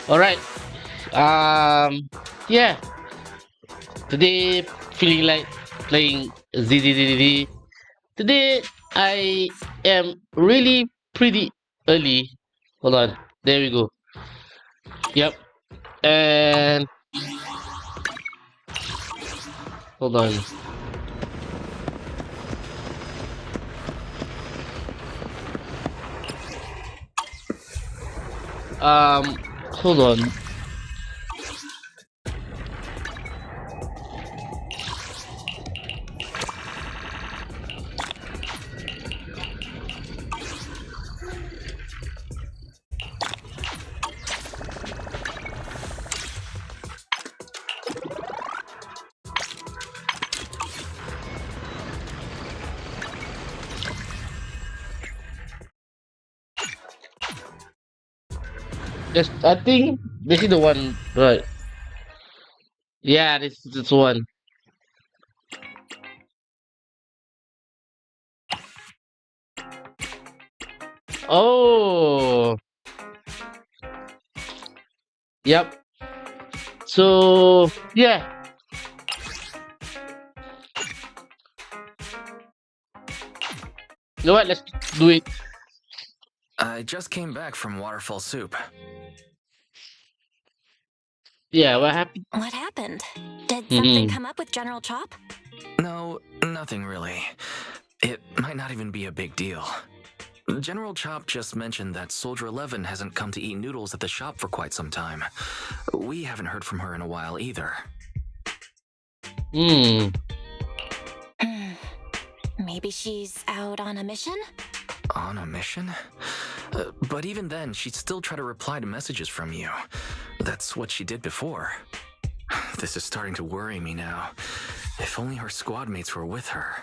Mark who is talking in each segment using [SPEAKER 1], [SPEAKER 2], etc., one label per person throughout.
[SPEAKER 1] All right. Um. Yeah. Today, feeling like playing ZZZZ. Today, I am really pretty early. Hold on. There we go. Yep. And hold on. Hold on. Just I think this is the one, right? Yeah, this one. Oh, yep. So yeah, you know what? Let's do it.
[SPEAKER 2] I just came back from Waterfall Soup.
[SPEAKER 1] Yeah, what happened?
[SPEAKER 3] What happened? Did something
[SPEAKER 1] Hmm.
[SPEAKER 3] come up with General Chop?
[SPEAKER 2] No, nothing really. It might not even be a big deal. General Chop just mentioned that Soldier 11 hasn't come to eat noodles at the shop for quite some time. We haven't heard from her in a while either.
[SPEAKER 1] Hmm.
[SPEAKER 3] Hmm, maybe she's out on a mission?
[SPEAKER 2] On a mission? But even then, she'd still try to reply to messages from you. That's what she did before. This is starting to worry me now. If only her squad mates were with her.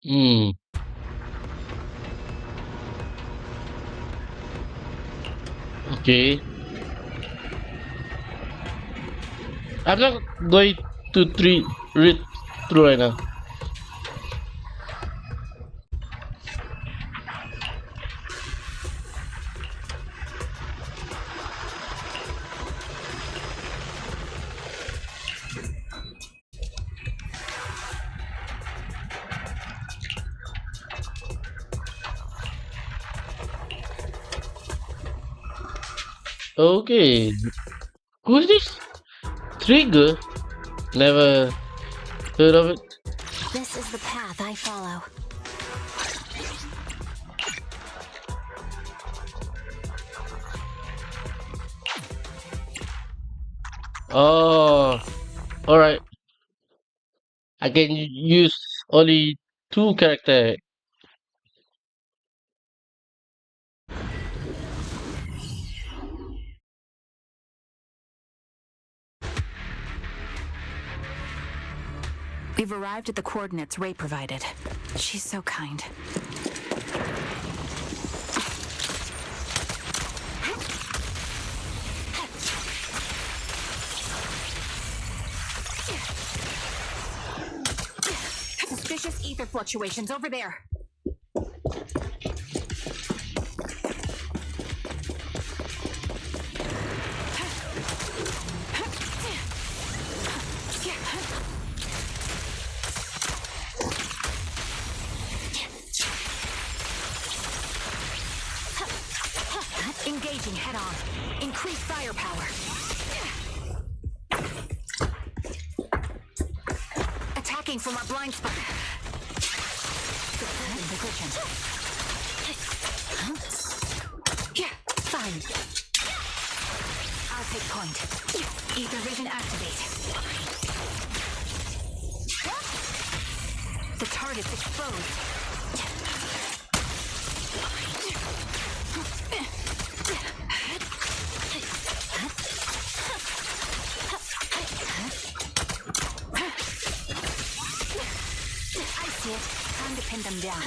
[SPEAKER 1] Hmm. Okay. I'm not going to read through right now. Okay. Who's this? Trigger? Never heard of it.
[SPEAKER 3] This is the path I follow.
[SPEAKER 1] Oh, all right. I can use only two character.
[SPEAKER 4] We've arrived at the coordinates Ray provided. She's so kind. Suspicious ether fluctuations over there. Engaging head-on. Increase firepower. Attacking from our blind spot. Position. Yeah, fine. I'll take point. Ether vision activate. The target's exposed. I see it. Time to pin them down.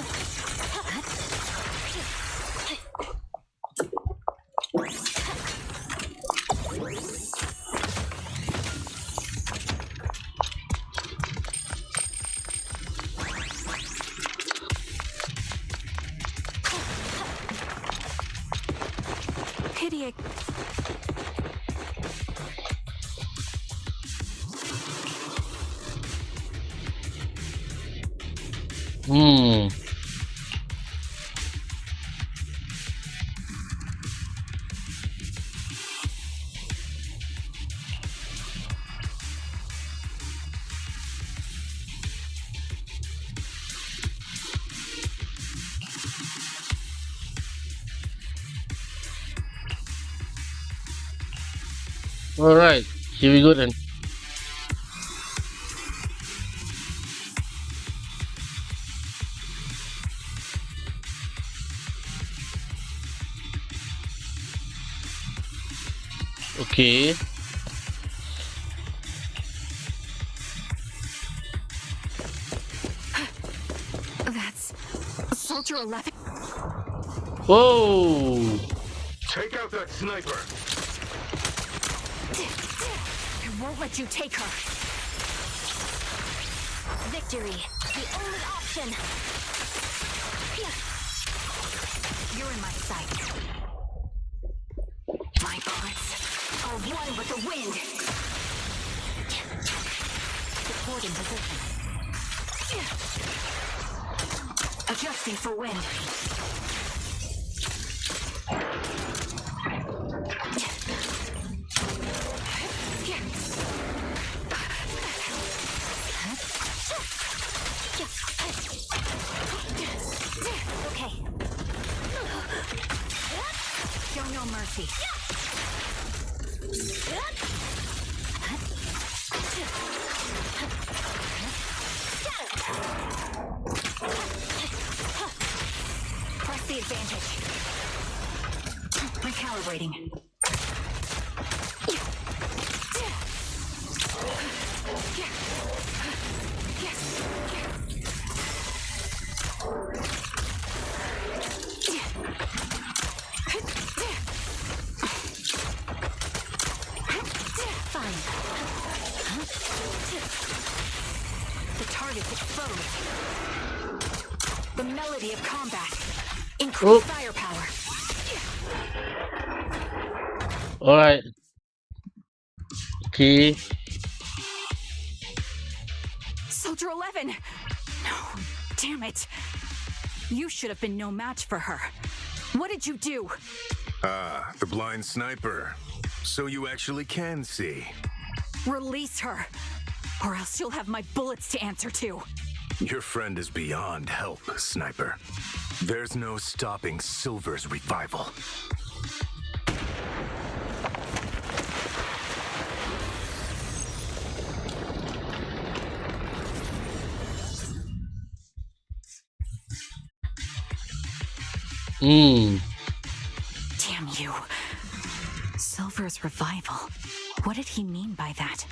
[SPEAKER 1] Hmm. All right. Here we go then. Okay.
[SPEAKER 4] That's Soldier 11.
[SPEAKER 1] Whoa.
[SPEAKER 5] Take out that sniper.
[SPEAKER 4] I won't let you take her. Victory, the only option. You're in my sight. My bullets are one with the wind. Supporting position. Adjusting for wind. Okay. Show no mercy. Press the advantage. Recalibrating. Fine. The target's exposed. The melody of combat. Increased firepower.
[SPEAKER 1] All right. Okay.
[SPEAKER 4] Soldier 11! No, damn it. You should have been no match for her. What did you do?
[SPEAKER 5] Ah, the blind sniper. So you actually can see.
[SPEAKER 4] Release her, or else you'll have my bullets to answer to.
[SPEAKER 5] Your friend is beyond help, Sniper. There's no stopping Silver's revival.
[SPEAKER 1] Hmm.
[SPEAKER 4] Damn you. Silver's revival. What did he mean by that?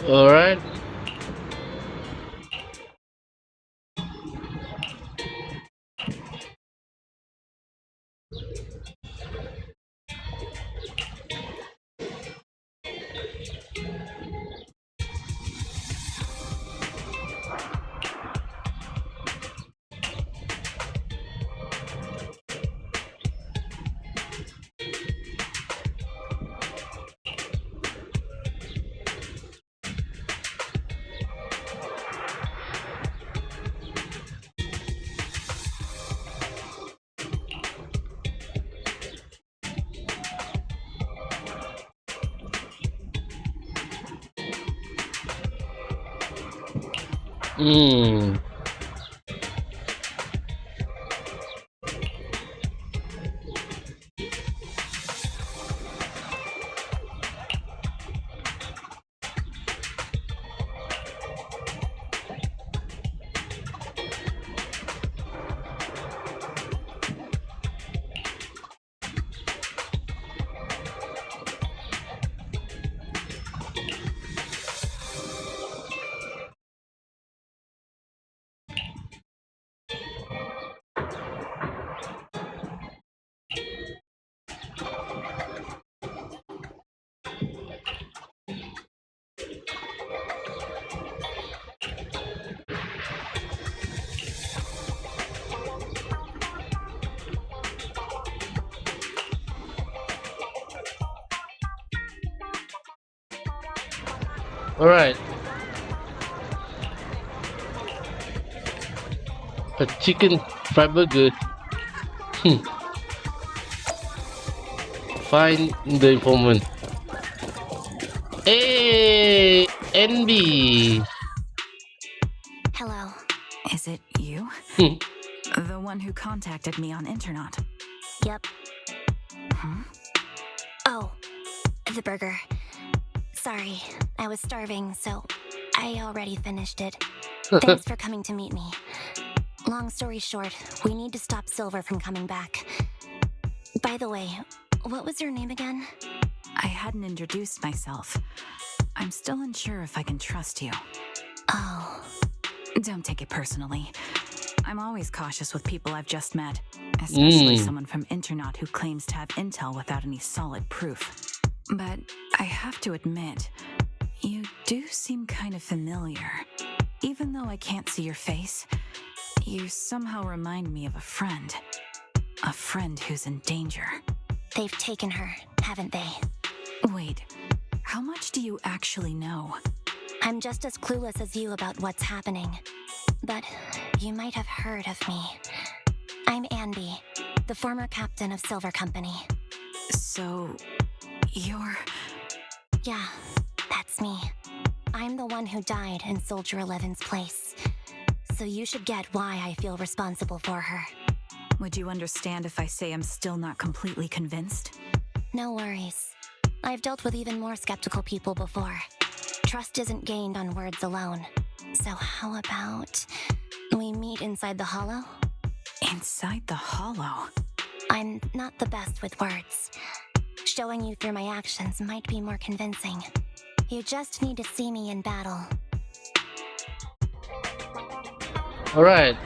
[SPEAKER 1] All right. Hmm. Alright. A chicken fried burger. Hmm. Find the informant. Hey, Anby.
[SPEAKER 4] Hello. Is it you?
[SPEAKER 1] Hmm.
[SPEAKER 4] The one who contacted me on Internet?
[SPEAKER 3] Yep. Oh, the burger. Sorry, I was starving, so I already finished it. Thanks for coming to meet me. Long story short, we need to stop Silver from coming back. By the way, what was your name again?
[SPEAKER 4] I hadn't introduced myself. I'm still unsure if I can trust you.
[SPEAKER 3] Oh.
[SPEAKER 4] Don't take it personally. I'm always cautious with people I've just met, especially someone from Internet who claims to have intel without any solid proof. But I have to admit, you do seem kind of familiar. Even though I can't see your face, you somehow remind me of a friend. A friend who's in danger.
[SPEAKER 3] They've taken her, haven't they?
[SPEAKER 4] Wait, how much do you actually know?
[SPEAKER 3] I'm just as clueless as you about what's happening. But you might have heard of me. I'm Anby, the former captain of Silver Company.
[SPEAKER 4] So, you're...
[SPEAKER 3] Yeah, that's me. I'm the one who died in Soldier 11's place. So you should get why I feel responsible for her.
[SPEAKER 4] Would you understand if I say I'm still not completely convinced?
[SPEAKER 3] No worries. I've dealt with even more skeptical people before. Trust isn't gained on words alone. So how about we meet inside the hollow?
[SPEAKER 4] Inside the hollow?
[SPEAKER 3] I'm not the best with words. Showing you through my actions might be more convincing. You just need to see me in battle.
[SPEAKER 1] Alright.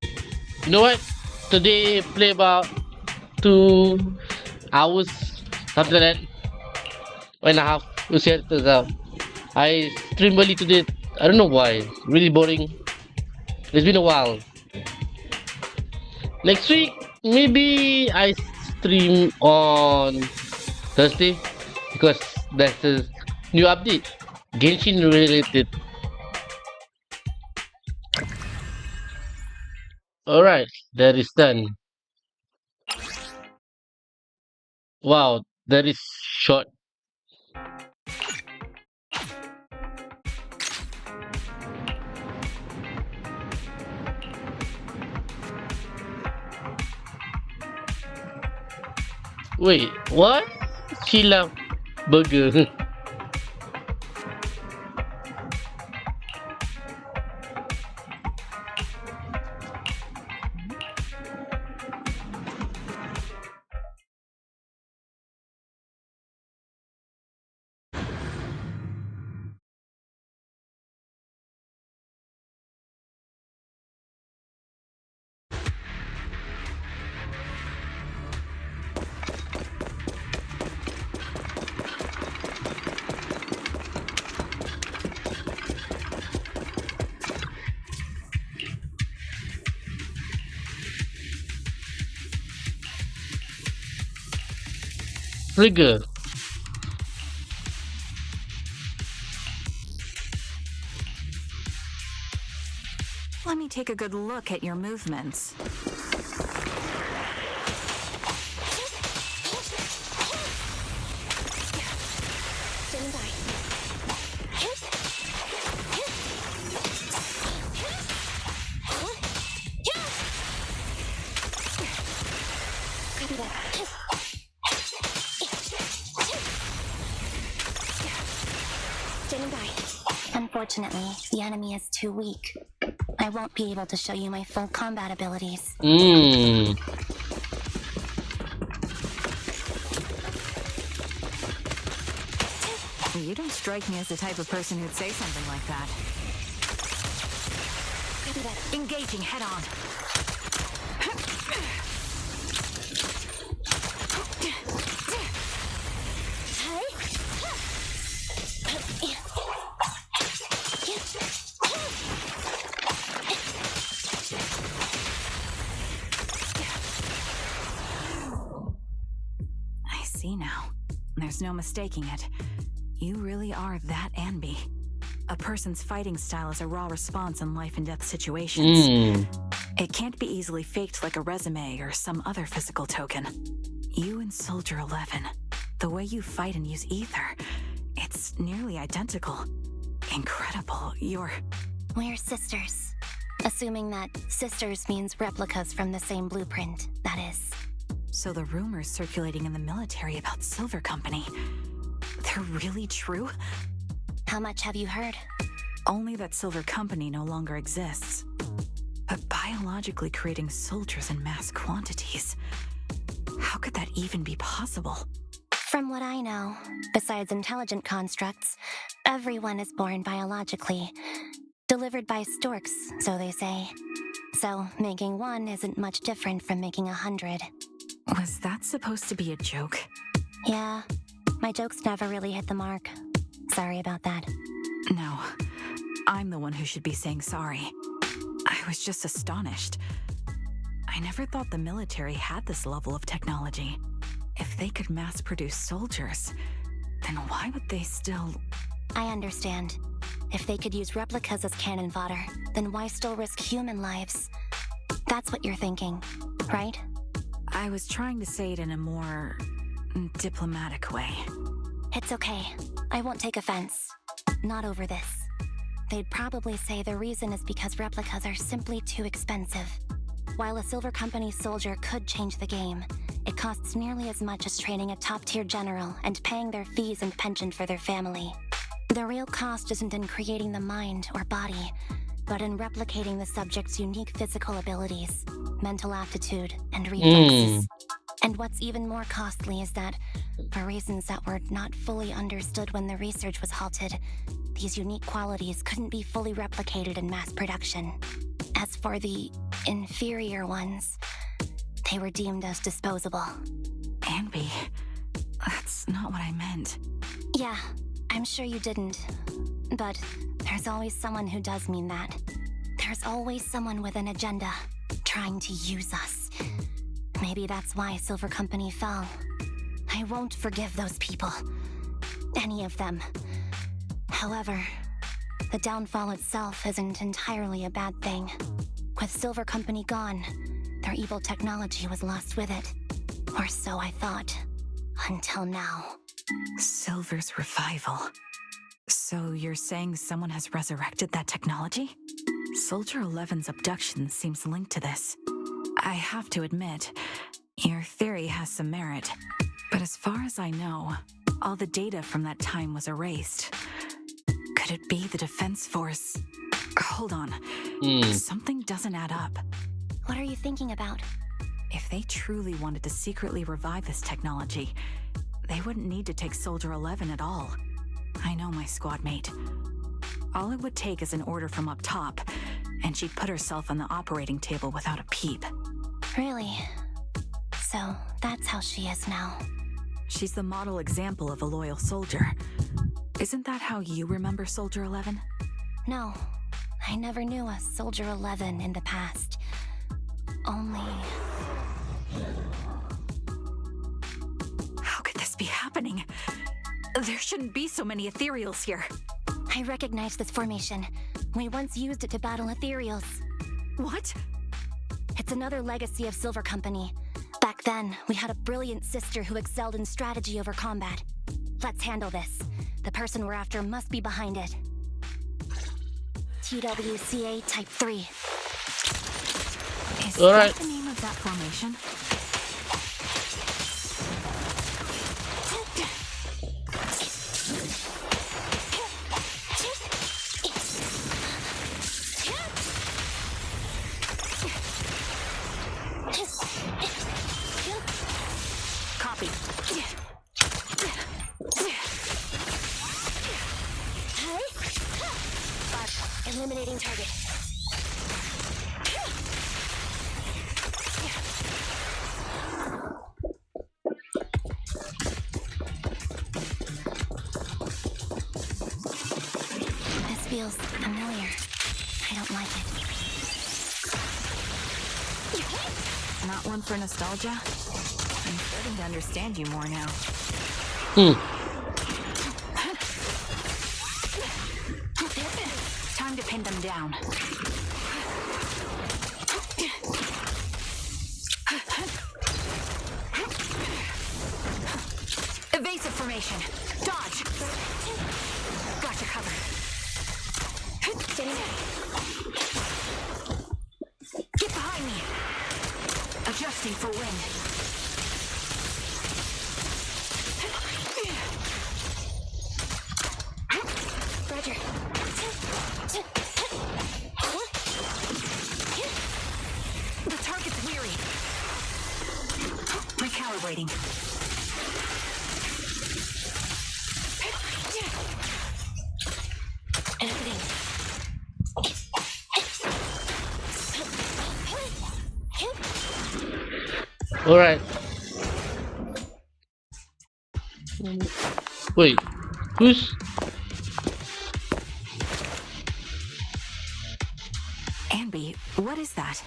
[SPEAKER 1] You know what? Today play about 2 hours, something like that. 1.5. We said to the I stream early today. I don't know why. Really boring. It's been a while. Next week, maybe I stream on Thursday because that's a new update. Genshin related. Alright, that is done. Wow, that is short. Wait, what? Sheila Burger. Trigger.
[SPEAKER 4] Let me take a good look at your movements.
[SPEAKER 3] Stand by. Copy that. Standing by. Unfortunately, the enemy is too weak. I won't be able to show you my full combat abilities.
[SPEAKER 1] Hmm.
[SPEAKER 4] You don't strike me as the type of person who'd say something like that. Engaging head on. I see now. There's no mistaking it. You really are that Anby. A person's fighting style is a raw response in life and death situations. It can't be easily faked like a resume or some other physical token. You and Soldier 11, the way you fight and use ether, it's nearly identical. Incredible.
[SPEAKER 3] We're sisters. Assuming that sisters means replicas from the same blueprint, that is.
[SPEAKER 4] So the rumors circulating in the military about Silver Company, they're really true?
[SPEAKER 3] How much have you heard?
[SPEAKER 4] Only that Silver Company no longer exists. But biologically creating soldiers in mass quantities, how could that even be possible?
[SPEAKER 3] From what I know, besides intelligent constructs, everyone is born biologically. Delivered by storks, so they say. So making one isn't much different from making 100.
[SPEAKER 4] Was that supposed to be a joke?
[SPEAKER 3] Yeah, my jokes never really hit the mark. Sorry about that.
[SPEAKER 4] No, I'm the one who should be saying sorry. I was just astonished. I never thought the military had this level of technology. If they could mass produce soldiers, then why would they still...
[SPEAKER 3] I understand. If they could use replicas as cannon fodder, then why still risk human lives? That's what you're thinking, right?
[SPEAKER 4] I was trying to say it in a more diplomatic way.
[SPEAKER 3] It's okay. I won't take offense. Not over this. They'd probably say the reason is because replicas are simply too expensive. While a Silver Company soldier could change the game, it costs nearly as much as training a top-tier general and paying their fees and pension for their family. The real cost isn't in creating the mind or body, but in replicating the subject's unique physical abilities, mental aptitude, and reflexes. And what's even more costly is that, for reasons that were not fully understood when the research was halted, these unique qualities couldn't be fully replicated in mass production. As for the inferior ones, they were deemed as disposable.
[SPEAKER 4] Anby, that's not what I meant.
[SPEAKER 3] Yeah, I'm sure you didn't. But there's always someone who does mean that. There's always someone with an agenda, trying to use us. Maybe that's why Silver Company fell. I won't forgive those people. Any of them. However, the downfall itself isn't entirely a bad thing. With Silver Company gone, their evil technology was lost with it. Or so I thought. Until now.
[SPEAKER 4] Silver's revival. So you're saying someone has resurrected that technology? Soldier 11's abduction seems linked to this. I have to admit, your theory has some merit. But as far as I know, all the data from that time was erased. Could it be the Defense Force? Hold on. Something doesn't add up.
[SPEAKER 3] What are you thinking about?
[SPEAKER 4] If they truly wanted to secretly revive this technology, they wouldn't need to take Soldier 11 at all. I know my squad mate. All it would take is an order from up top, and she'd put herself on the operating table without a peep.
[SPEAKER 3] Really? So that's how she is now.
[SPEAKER 4] She's the model example of a loyal soldier. Isn't that how you remember Soldier 11?
[SPEAKER 3] No, I never knew a Soldier 11 in the past. Only...
[SPEAKER 4] How could this be happening? There shouldn't be so many ethereals here.
[SPEAKER 3] I recognize this formation. We once used it to battle ethereals.
[SPEAKER 4] What?
[SPEAKER 3] It's another legacy of Silver Company. Back then, we had a brilliant sister who excelled in strategy over combat. Let's handle this. The person we're after must be behind it. TWCA Type 3.
[SPEAKER 4] Is
[SPEAKER 1] All
[SPEAKER 4] that
[SPEAKER 1] right.
[SPEAKER 4] the name of that formation?
[SPEAKER 3] Eliminating target. This feels familiar. I don't like it.
[SPEAKER 4] Not one for nostalgia? I'm starting to understand you more now. Time to pin them down. Evasive formation. Dodge. Got you covered. Get behind me. Adjusting for wind.
[SPEAKER 3] Roger.
[SPEAKER 4] The target's weary. Recalibrating.
[SPEAKER 3] Everything.
[SPEAKER 1] All right. Wait, who's?
[SPEAKER 4] Anby, what is that?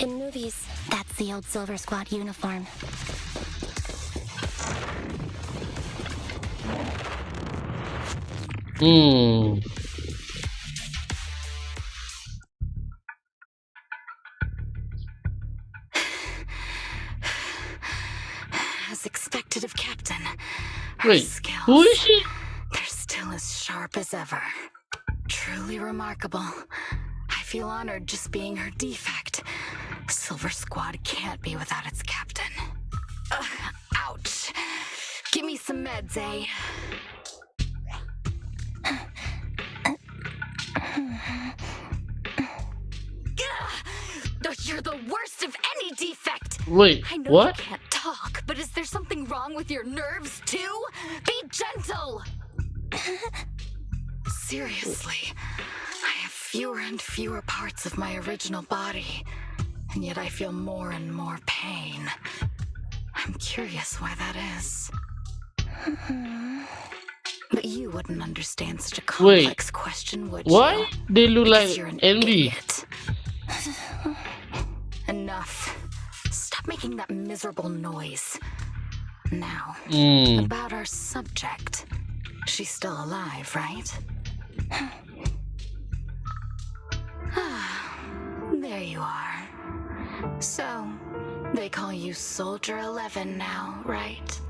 [SPEAKER 3] In movies, that's the old Silver Squad uniform.
[SPEAKER 4] As expected of Captain.
[SPEAKER 1] Wait,
[SPEAKER 4] skills,
[SPEAKER 1] who is she?
[SPEAKER 4] They're still as sharp as ever. Truly remarkable. I feel honored just being her defect. Silver Squad can't be without its captain. Ouch. Give me some meds, eh? You're the worst of any defect!
[SPEAKER 1] Wait,
[SPEAKER 4] I know
[SPEAKER 1] what?
[SPEAKER 4] you can't talk, but is there something wrong with your nerves, too? Be gentle! Seriously, I have fewer and fewer parts of my original body, and yet I feel more and more pain. I'm curious why that is. But you wouldn't understand such a complex question, would you?
[SPEAKER 1] Why they look like
[SPEAKER 4] Because you're an
[SPEAKER 1] Anby?
[SPEAKER 4] idiot. Enough. Stop making that miserable noise. Now, about our subject. She's still alive, right? There you are. So, they call you Soldier 11 now, right?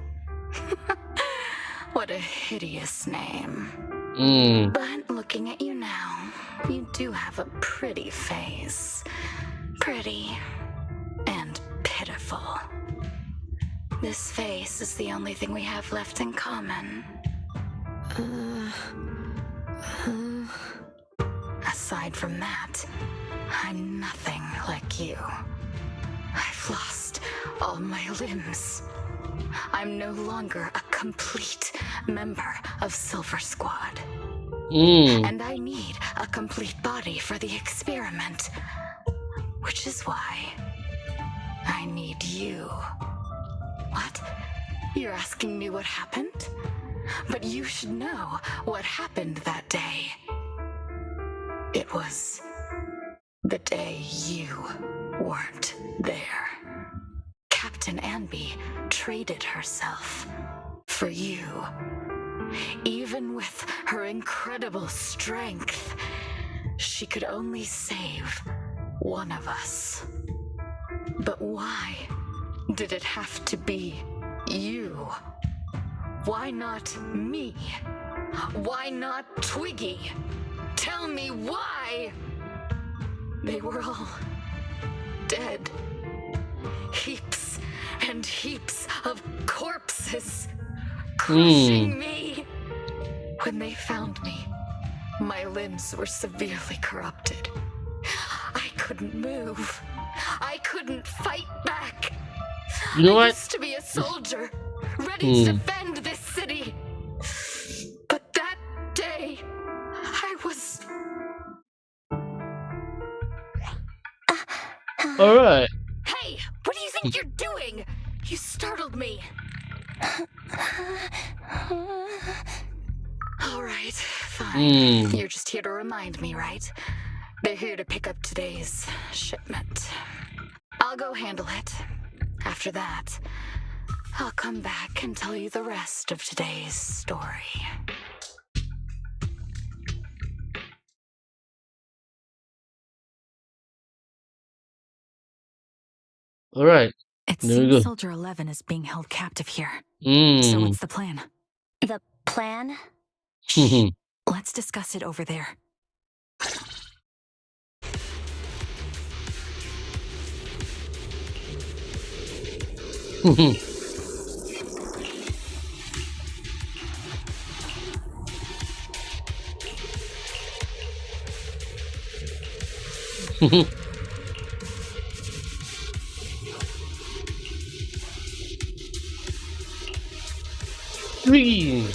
[SPEAKER 4] What a hideous name. But looking at you now, you do have a pretty face. Pretty and pitiful. This face is the only thing we have left in common. Aside from that, I'm nothing like you. I've lost all my limbs. I'm no longer a complete member of Silver Squad. And I need a complete body for the experiment. Which is why I need you. What? You're asking me what happened? But you should know what happened that day. It was the day you weren't there. Captain Anby traded herself for you. Even with her incredible strength, she could only save one of us. But why did it have to be you? Why not me? Why not Twiggy? Tell me why! They were all dead. Heaps and heaps of corpses crushing me. When they found me, my limbs were severely corrupted. I couldn't move. I couldn't fight back.
[SPEAKER 1] You know
[SPEAKER 6] I
[SPEAKER 1] what?
[SPEAKER 6] used to be a soldier, ready to defend this city. But that day, I was...
[SPEAKER 1] Alright.
[SPEAKER 6] Hey, what do you think you're doing? You startled me. All right, fine. You're just here to remind me, right? They're here to pick up today's shipment. I'll go handle it. After that, I'll come back and tell you the rest of today's story.
[SPEAKER 1] Alright.
[SPEAKER 4] It
[SPEAKER 1] There we
[SPEAKER 4] seems
[SPEAKER 1] go.
[SPEAKER 4] Soldier 11 is being held captive here. So
[SPEAKER 1] Mm.
[SPEAKER 4] what's the plan?
[SPEAKER 3] The plan?
[SPEAKER 4] Let's discuss it over there.
[SPEAKER 1] Three.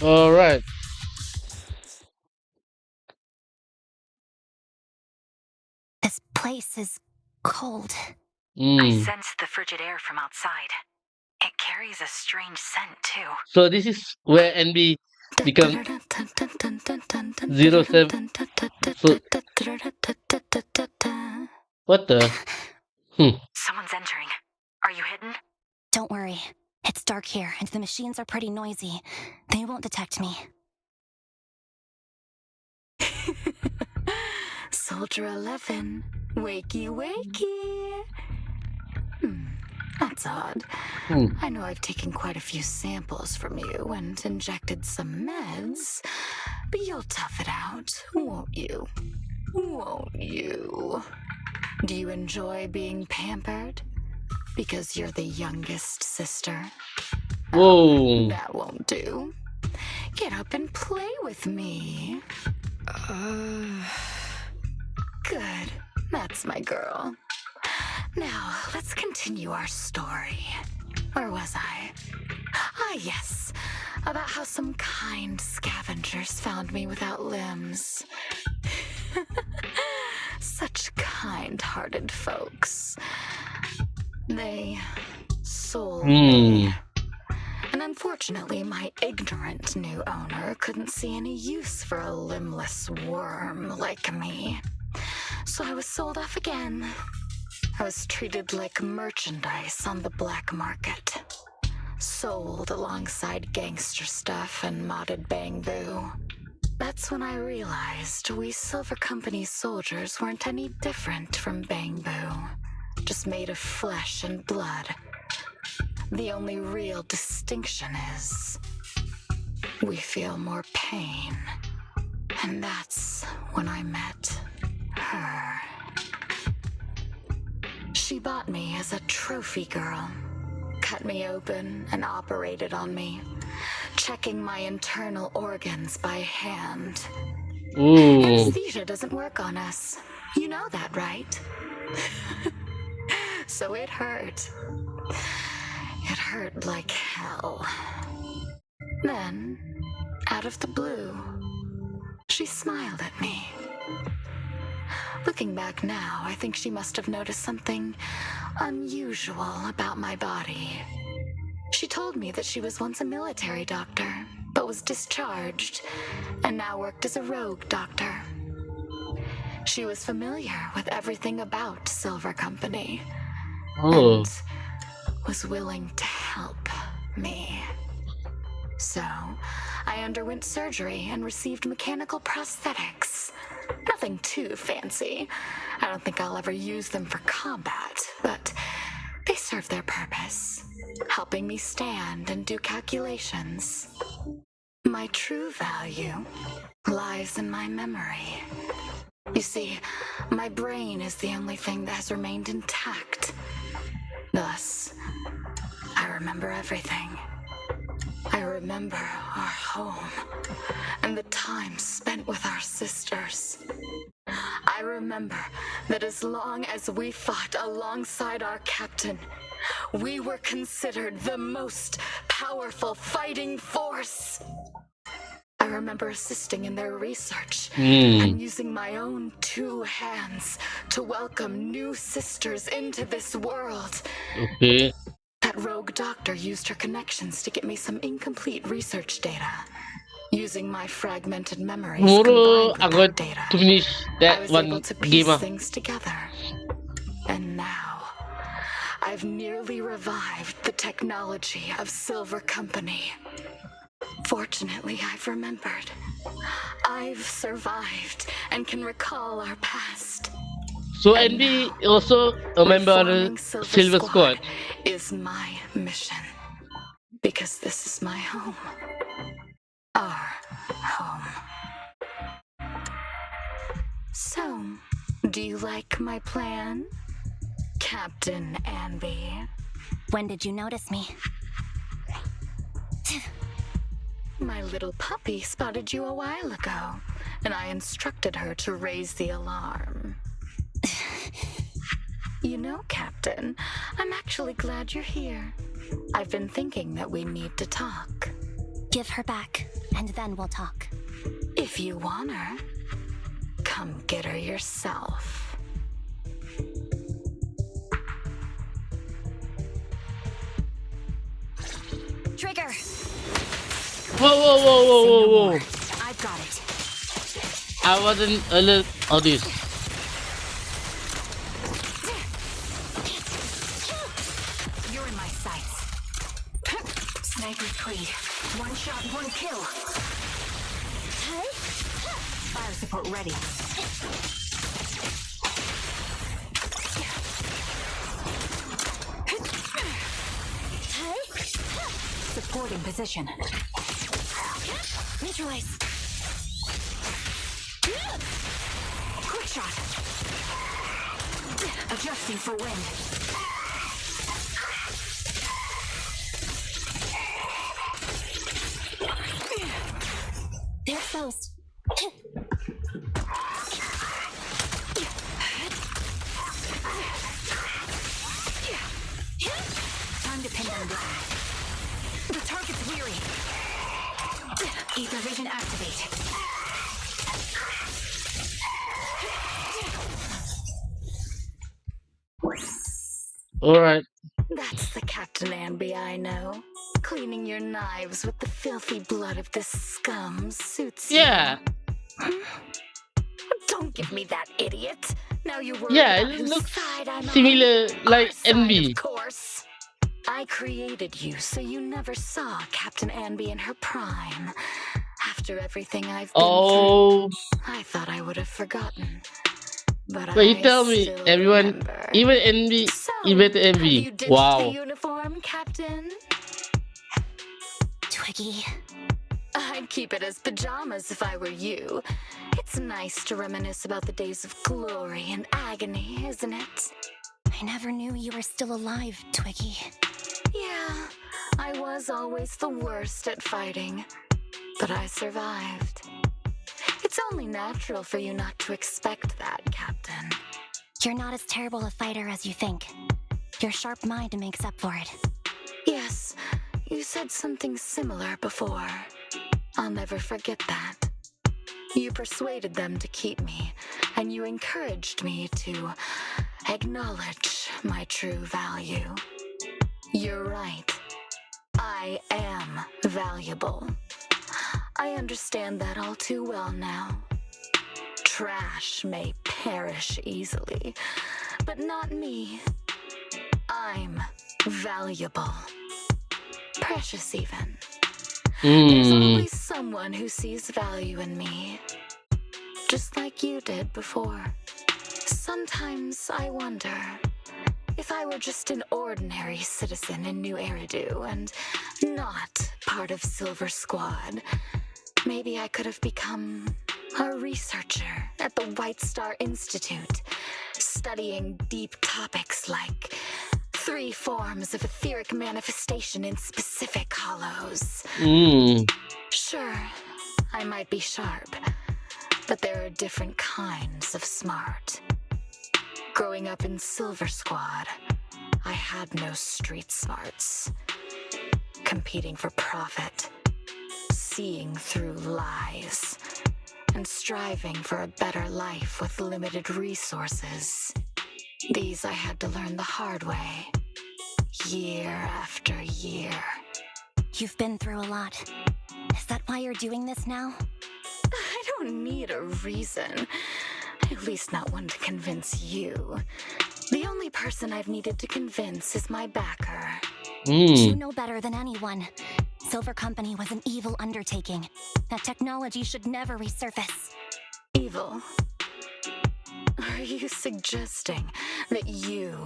[SPEAKER 1] Alright.
[SPEAKER 3] This place is cold.
[SPEAKER 4] I sensed the frigid air from outside. It carries a strange scent, too.
[SPEAKER 1] So this is where Anby becomes 07. So what the?
[SPEAKER 4] Someone's entering. Are you hidden?
[SPEAKER 3] Don't worry. It's dark here, and the machines are pretty noisy. They won't detect me.
[SPEAKER 6] Soldier 11, wakey wakey. That's odd. I know I've taken quite a few samples from you and injected some meds, but you'll tough it out, won't you? Won't you? Do you enjoy being pampered? Because you're the youngest sister?
[SPEAKER 1] Whoa.
[SPEAKER 6] That won't do. Get up and play with me. Good. That's my girl. Now, let's continue our story. Where was I? Ah, yes. About how some kind scavengers found me without limbs. Such kind-hearted folks. They sold me. And unfortunately, my ignorant new owner couldn't see any use for a limbless worm like me. So I was sold off again. I was treated like merchandise on the black market. Sold alongside gangster stuff and modded bamboo. That's when I realized we Silver Company soldiers weren't any different from bamboo. Just made of flesh and blood. The only real distinction is we feel more pain. And that's when I met her. She bought me as a trophy girl, cut me open and operated on me, checking my internal organs by hand. Anesthesia doesn't work on us. You know that, right? So it hurt. It hurt like hell. Then, out of the blue, she smiled at me. Looking back now, I think she must have noticed something unusual about my body. She told me that she was once a military doctor, but was discharged and now worked as a rogue doctor. She was familiar with everything about Silver Company
[SPEAKER 1] Oh.
[SPEAKER 6] and was willing to help me. So, I underwent surgery and received mechanical prosthetics. Nothing too fancy. I don't think I'll ever use them for combat, but they serve their purpose, helping me stand and do calculations. My true value lies in my memory. You see, my brain is the only thing that has remained intact. Thus, I remember everything. I remember our home and the time spent with our sisters. I remember that as long as we fought alongside our captain, we were considered the most powerful fighting force. I remember assisting in their research and using my own 2 hands to welcome new sisters into this world.
[SPEAKER 1] Okay.
[SPEAKER 6] That rogue doctor used her connections to get me some incomplete research data. Using my fragmented memories
[SPEAKER 1] Tomorrow
[SPEAKER 6] combined
[SPEAKER 1] I'm
[SPEAKER 6] with
[SPEAKER 1] going
[SPEAKER 6] that data,
[SPEAKER 1] to finish
[SPEAKER 6] I
[SPEAKER 1] that
[SPEAKER 6] was
[SPEAKER 1] one
[SPEAKER 6] able to
[SPEAKER 1] game.
[SPEAKER 6] piece things together. And now, I've nearly revived the technology of Silver Company. Fortunately, I've remembered. I've survived and can recall our past.
[SPEAKER 1] So
[SPEAKER 6] And
[SPEAKER 1] Anby
[SPEAKER 6] now,
[SPEAKER 1] also a member of the
[SPEAKER 6] reforming
[SPEAKER 1] Silver Squad.
[SPEAKER 6] is my mission. Because this is my home. Our home. So, do you like my plan, Captain Anby?
[SPEAKER 3] When did you notice me?
[SPEAKER 6] My little puppy spotted you a while ago, and I instructed her to raise the alarm. You know, Captain, I'm actually glad you're here. I've been thinking that we need to talk.
[SPEAKER 3] Give her back, and then we'll talk.
[SPEAKER 6] If you want her, come get her yourself.
[SPEAKER 3] Trigger!
[SPEAKER 1] Whoa.
[SPEAKER 3] I've got it.
[SPEAKER 1] I wasn't alert of this.
[SPEAKER 3] You're in my sights. Sniper clean. 1 shot, 1 kill. Fire support ready. Supporting position. Neutralize. Quick shot. Adjusting for wind. They're exposed. Time to pin them down. The target's weary. Ether vision activate.
[SPEAKER 1] Alright.
[SPEAKER 6] That's the Captain Anby I know. Cleaning your knives with the filthy blood of this scum suits you.
[SPEAKER 1] Yeah.
[SPEAKER 6] Don't give me that, idiot. Now you worry
[SPEAKER 1] Yeah,
[SPEAKER 6] about
[SPEAKER 1] it
[SPEAKER 6] whose
[SPEAKER 1] looks
[SPEAKER 6] side I'm
[SPEAKER 1] similar
[SPEAKER 6] on.
[SPEAKER 1] like
[SPEAKER 6] Our side,
[SPEAKER 1] Anby.
[SPEAKER 6] of course. I created you so you never saw Captain Anby in her prime. After everything I've been
[SPEAKER 1] Oh,
[SPEAKER 6] through, I thought I would have forgotten. But
[SPEAKER 1] but you
[SPEAKER 6] I
[SPEAKER 1] tell me,
[SPEAKER 6] still
[SPEAKER 1] everyone,
[SPEAKER 6] remember.
[SPEAKER 1] even Anby,
[SPEAKER 6] So,
[SPEAKER 1] even the
[SPEAKER 6] have
[SPEAKER 1] Anby.
[SPEAKER 6] you ditched the
[SPEAKER 1] Wow.
[SPEAKER 6] uniform, Captain?
[SPEAKER 3] Twiggy.
[SPEAKER 6] I'd keep it as pajamas if I were you. It's nice to reminisce about the days of glory and agony, isn't it?
[SPEAKER 3] I never knew you were still alive, Twiggy.
[SPEAKER 6] Yeah, I was always the worst at fighting, but I survived. It's only natural for you not to expect that, Captain.
[SPEAKER 3] You're not as terrible a fighter as you think. Your sharp mind makes up for it.
[SPEAKER 6] Yes, you said something similar before. I'll never forget that. You persuaded them to keep me, and you encouraged me to acknowledge my true value. You're right. I am valuable. I understand that all too well now. Trash may perish easily, but not me. I'm valuable. Precious even. There's always someone who sees value in me. Just like you did before. Sometimes I wonder if I were just an ordinary citizen in New Eridu and not part of Silver Squad, maybe I could have become a researcher at the White Star Institute, studying deep topics like 3 forms of etheric manifestation in specific hollows. Sure, I might be sharp, but there are different kinds of smart. Growing up in Silver Squad, I had no street smarts. Competing for profit, seeing through lies, and striving for a better life with limited resources. These I had to learn the hard way, year after year.
[SPEAKER 3] You've been through a lot. Is that why you're doing this now?
[SPEAKER 6] I don't need a reason. At least not one to convince you. The only person I've needed to convince is my backer.
[SPEAKER 3] You know better than anyone. Silver Company was an evil undertaking. That technology should never resurface.
[SPEAKER 6] Evil? Are you suggesting that you,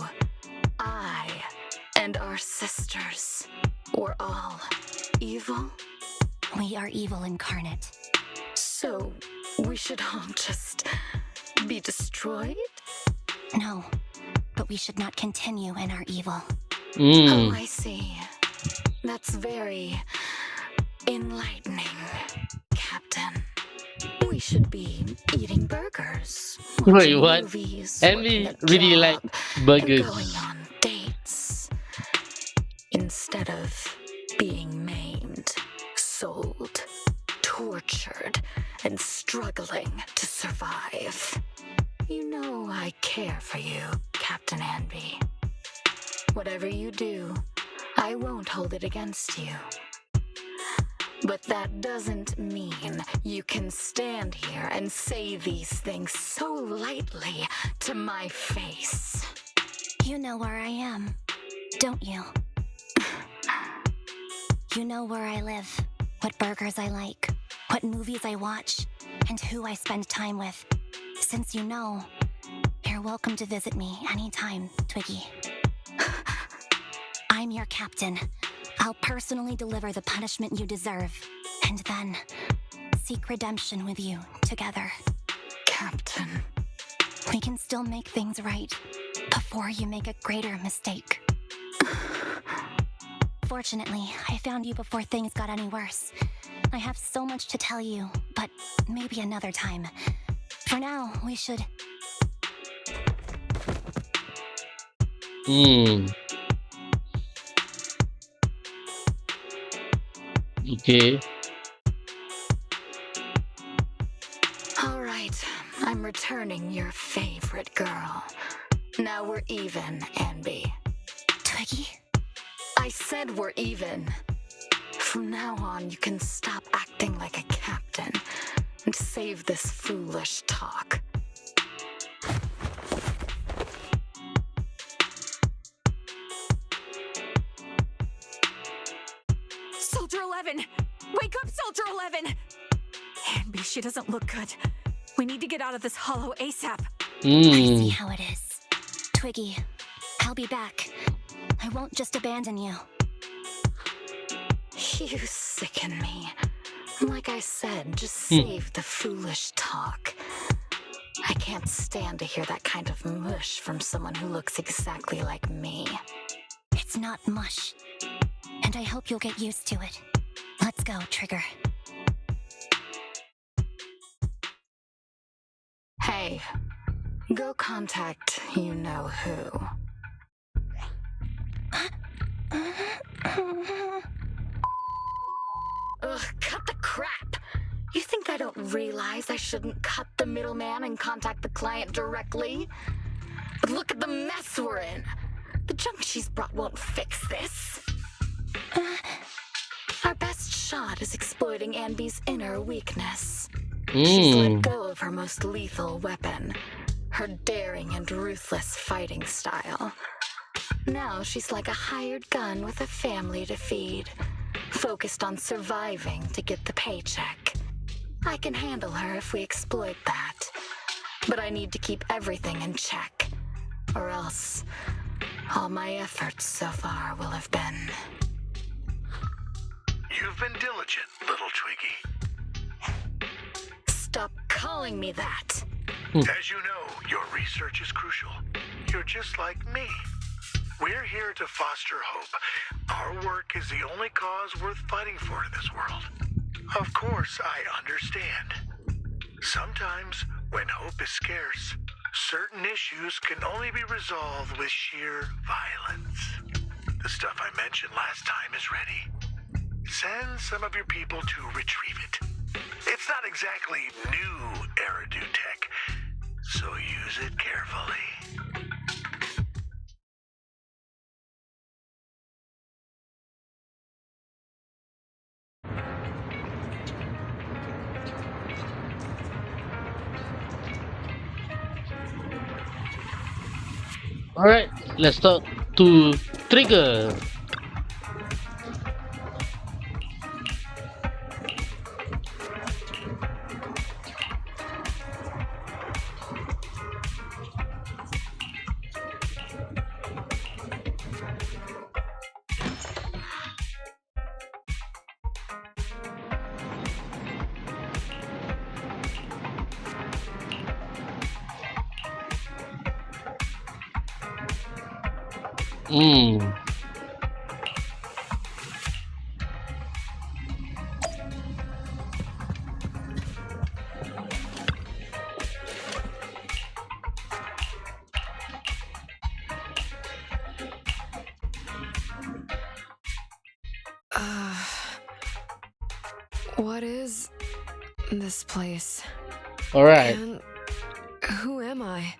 [SPEAKER 6] I, and our sisters were all evil?
[SPEAKER 3] We are evil incarnate.
[SPEAKER 6] So, we should all just be destroyed?
[SPEAKER 3] No, but we should not continue in our evil.
[SPEAKER 6] Oh, I see. That's very enlightening, Captain. We should be eating burgers,
[SPEAKER 1] Wait,
[SPEAKER 6] watching
[SPEAKER 1] what?
[SPEAKER 6] movies,
[SPEAKER 1] Anby
[SPEAKER 6] working a
[SPEAKER 1] really
[SPEAKER 6] job,
[SPEAKER 1] like
[SPEAKER 6] and
[SPEAKER 1] burgers.
[SPEAKER 6] going on dates, instead of being maimed, sold, tortured, and struggling to survive. You know I care for you, Captain Anby. Whatever you do, I won't hold it against you. But that doesn't mean you can stand here and say these things so lightly to my face.
[SPEAKER 3] You know where I am, don't you? You know where I live, what burgers I like, what movies I watch, and who I spend time with. Since you know, you're welcome to visit me anytime, Twiggy. I'm your captain. I'll personally deliver the punishment you deserve, and then seek redemption with you together.
[SPEAKER 6] Captain.
[SPEAKER 3] We can still make things right before you make a greater mistake. Fortunately, I found you before things got any worse. I have so much to tell you, but maybe another time. For now, we should...
[SPEAKER 1] Okay.
[SPEAKER 6] All right, I'm returning your favorite girl. Now we're even, Anby.
[SPEAKER 3] Twiggy?
[SPEAKER 6] I said we're even. From now on, you can stop acting like a captain and save this foolish talk.
[SPEAKER 4] Soldier 11! Wake up, Soldier 11! Anby, she doesn't look good. We need to get out of this hollow ASAP.
[SPEAKER 3] I see how it is. Twiggy, I'll be back. I won't just abandon you.
[SPEAKER 6] You sicken me. Like I said, just save the foolish talk. I can't stand to hear that kind of mush from someone who looks exactly like me.
[SPEAKER 3] It's not mush. And I hope you'll get used to it. Let's go, Trigger.
[SPEAKER 6] Hey, go contact you-know-who. Ugh, cut the crap! You think I don't realize I shouldn't cut the middleman and contact the client directly? But look at the mess we're in! The junk she's brought won't fix this. Our best shot is exploiting Anby's inner weakness. She's let
[SPEAKER 1] Hmm.
[SPEAKER 6] go of her most lethal weapon, her daring and ruthless fighting style. Now she's like a hired gun with a family to feed, focused on surviving to get the paycheck. I can handle her if we exploit that. But I need to keep everything in check, or else all my efforts so far will have been...
[SPEAKER 5] You've been diligent, little Twiggy.
[SPEAKER 6] Stop calling me that.
[SPEAKER 5] As you know, your research is crucial. You're just like me. We're here to foster hope. Our work is the only cause worth fighting for in this world. Of course, I understand. Sometimes, when hope is scarce, certain issues can only be resolved with sheer violence. The stuff I mentioned last time is ready. Send some of your people to retrieve it. It's not exactly new Eridu tech, so use it carefully.
[SPEAKER 1] Alright, let's talk to Trigger. Hmm.
[SPEAKER 7] What is this place?
[SPEAKER 1] Alright.
[SPEAKER 7] And who am I?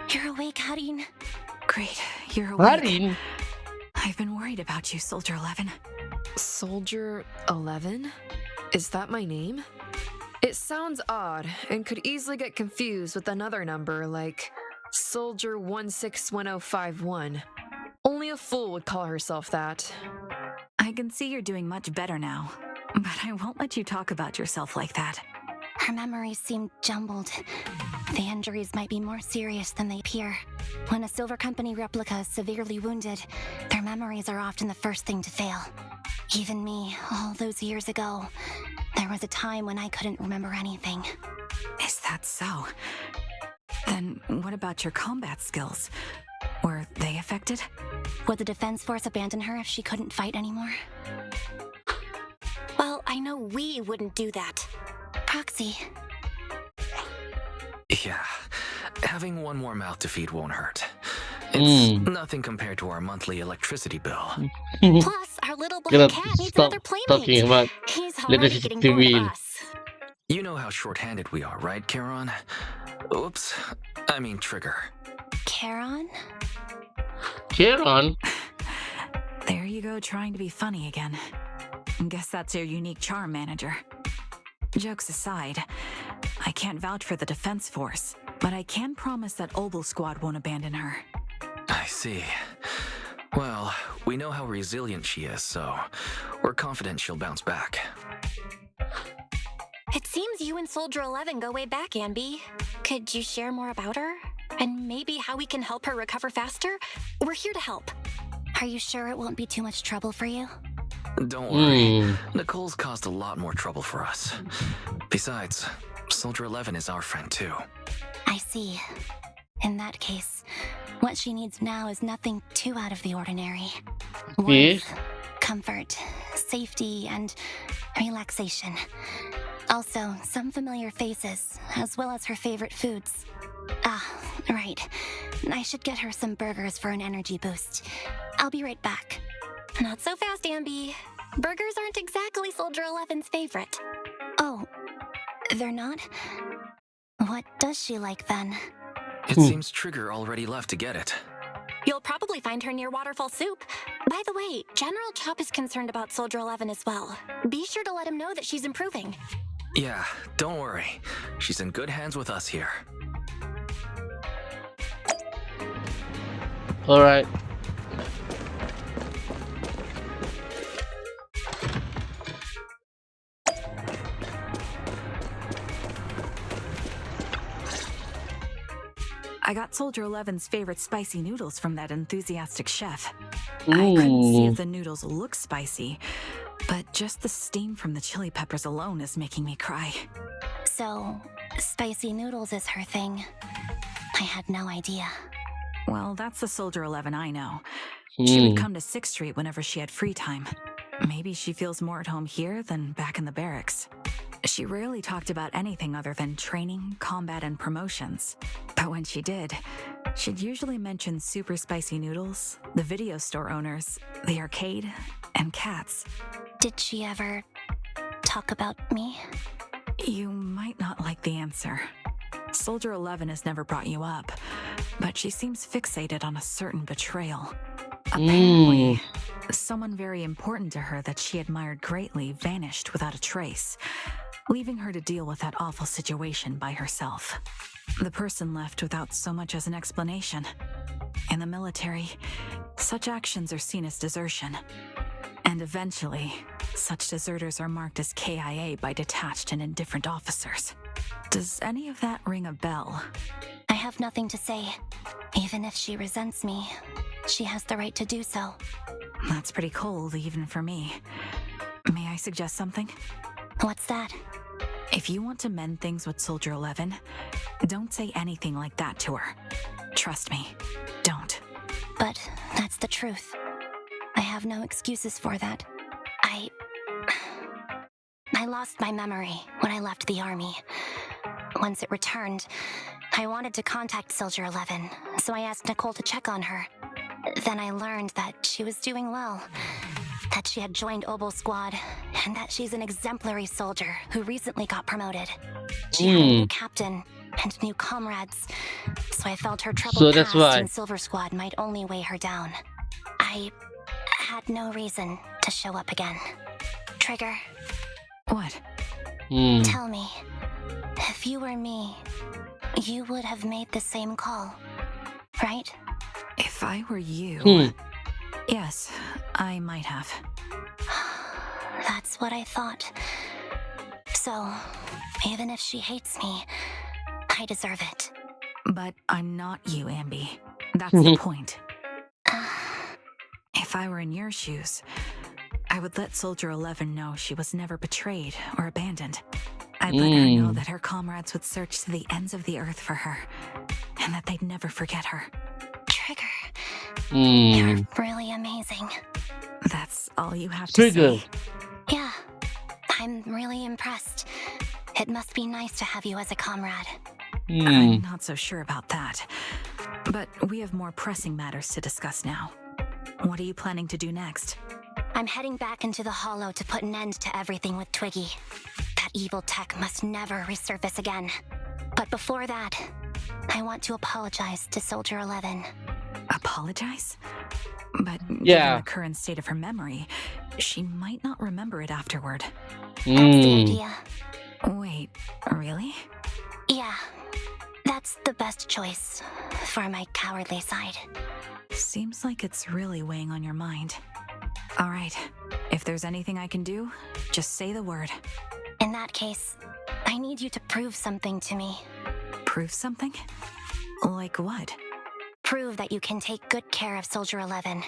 [SPEAKER 3] You're awake, Harin.
[SPEAKER 4] Great, you're awake.
[SPEAKER 1] Harin?
[SPEAKER 4] I've been worried about you, Soldier 11.
[SPEAKER 7] Soldier 11? Is that my name? It sounds odd and could easily get confused with another number like Soldier 161051. Only a fool would call herself that.
[SPEAKER 4] I can see you're doing much better now, but I won't let you talk about yourself like that.
[SPEAKER 3] Her memories seem jumbled. The injuries might be more serious than they appear. When a Silver Company replica is severely wounded, their memories are often the first thing to fail. Even me, all those years ago, there was a time when I couldn't remember anything.
[SPEAKER 4] Is that so? Then what about your combat skills? Were they affected?
[SPEAKER 3] Would the Defense Force abandon her if she couldn't fight anymore? Well, I know we wouldn't do that. Proxy.
[SPEAKER 2] Yeah, having one more mouth to feed won't hurt. It's nothing compared to our monthly electricity bill.
[SPEAKER 3] Plus, our little black
[SPEAKER 1] Gonna
[SPEAKER 3] cat needs
[SPEAKER 1] stop
[SPEAKER 3] another
[SPEAKER 1] talking
[SPEAKER 3] playmate.
[SPEAKER 1] about
[SPEAKER 3] He's already
[SPEAKER 1] electricity
[SPEAKER 3] getting bored of
[SPEAKER 1] bill.
[SPEAKER 3] us.
[SPEAKER 2] You know how short-handed we are, right, Charon? Oops, I mean Trigger.
[SPEAKER 3] Charon?
[SPEAKER 1] Charon?
[SPEAKER 4] There you go, trying to be funny again. Guess that's your unique charm, manager. Jokes aside, I can't vouch for the Defense Force, but I can promise that Obel Squad won't abandon her.
[SPEAKER 2] I see. Well, we know how resilient she is, so we're confident she'll bounce back.
[SPEAKER 3] It seems you and Soldier 11 go way back, Anby. Could you share more about her? And maybe how we can help her recover faster? We're here to help. Are you sure it won't be too much trouble for you?
[SPEAKER 2] Don't worry, Nicole's caused a lot more trouble for us. Besides, Soldier 11 is our friend too.
[SPEAKER 3] I see. In that case, what she needs now is nothing too out of the ordinary.
[SPEAKER 1] Yes.
[SPEAKER 3] Warmth, comfort, safety, and relaxation. Also, some familiar faces, as well as her favorite foods. Ah, right. I should get her some burgers for an energy boost. I'll be right back. Not so fast, Anby. Burgers aren't exactly Soldier 11's favorite. Oh, they're not? What does she like then?
[SPEAKER 2] It seems Trigger already left to get it.
[SPEAKER 3] You'll probably find her near Waterfall Soup. By the way, General Chop is concerned about Soldier 11 as well. Be sure to let him know that she's improving.
[SPEAKER 2] Yeah, don't worry. She's in good hands with us here.
[SPEAKER 1] Alright.
[SPEAKER 4] I got Soldier 11's favorite spicy noodles from that enthusiastic chef. I couldn't see if the noodles look spicy, but just the steam from the chili peppers alone is making me cry.
[SPEAKER 3] So, spicy noodles is her thing. I had no idea.
[SPEAKER 4] Well, that's the Soldier 11 I know. She would come to 6th Street whenever she had free time. Maybe she feels more at home here than back in the barracks. She rarely talked about anything other than training, combat, and promotions. But when she did, she'd usually mention super spicy noodles, the video store owners, the arcade, and cats.
[SPEAKER 3] Did she ever talk about me?
[SPEAKER 4] You might not like the answer. Soldier 11 has never brought you up, but she seems fixated on a certain betrayal. Apparently, someone very important to her that she admired greatly vanished without a trace, leaving her to deal with that awful situation by herself. The person left without so much as an explanation. In the military, such actions are seen as desertion. And eventually, such deserters are marked as KIA by detached and indifferent officers. Does any of that ring a bell?
[SPEAKER 3] I have nothing to say. Even if she resents me, she has the right to do so.
[SPEAKER 4] That's pretty cold, even for me. May I suggest something?
[SPEAKER 3] What's that?
[SPEAKER 4] If you want to mend things with Soldier 11, don't say anything like that to her. Trust me, don't.
[SPEAKER 3] But that's the truth. I have no excuses for that. I lost my memory when I left the army. Once it returned, I wanted to contact Soldier 11, so I asked Nicole to check on her. Then I learned that she was doing well, that she had joined Obel Squad, and that she's an exemplary soldier who recently got promoted. She had a new captain and new comrades, so I felt her troubled past in Silver Squad might only weigh her down. I had no reason to show up again. Trigger.
[SPEAKER 4] What?
[SPEAKER 3] Tell me, if you were me, you would have made the same call, right?
[SPEAKER 4] If I were you... Yes, I might have.
[SPEAKER 3] That's what I thought. So, even if she hates me, I deserve it.
[SPEAKER 4] But I'm not you, Anby. That's the point. If I were in your shoes, I would let Soldier 11 know she was never betrayed or abandoned. I'd let her know that her comrades would search to the ends of the earth for her, and that they'd never forget her.
[SPEAKER 3] Trigger, you're really amazing.
[SPEAKER 4] That's all you have to say?
[SPEAKER 3] Yeah, I'm really impressed. It must be nice to have you as a comrade.
[SPEAKER 4] I'm not so sure about that. But we have more pressing matters to discuss now. What are you planning to do next?
[SPEAKER 3] I'm heading back into the Hollow to put an end to everything with Twiggy. That evil tech must never resurface again. But before that, I want to apologize to Soldier 11.
[SPEAKER 4] Apologize? But given the current state of her memory, she might not remember it afterward.
[SPEAKER 3] That's the idea.
[SPEAKER 4] Wait, really?
[SPEAKER 3] Yeah, that's the best choice for my cowardly side.
[SPEAKER 4] Seems like it's really weighing on your mind. All right, if there's anything I can do, just say the word.
[SPEAKER 3] In that case, I need you to prove something to me.
[SPEAKER 4] Prove something? Like what?
[SPEAKER 3] Prove that you can take good care of Soldier 11.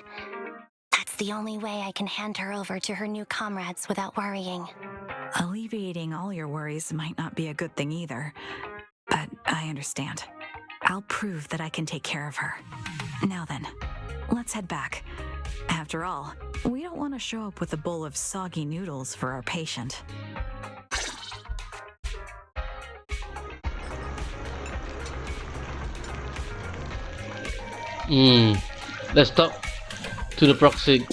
[SPEAKER 3] That's the only way I can hand her over to her new comrades without worrying.
[SPEAKER 4] Alleviating all your worries might not be a good thing either, but I understand. I'll prove that I can take care of her. Now then, let's head back. After all, we don't want to show up with a bowl of soggy noodles for our patient.
[SPEAKER 1] Let's talk to the proxy.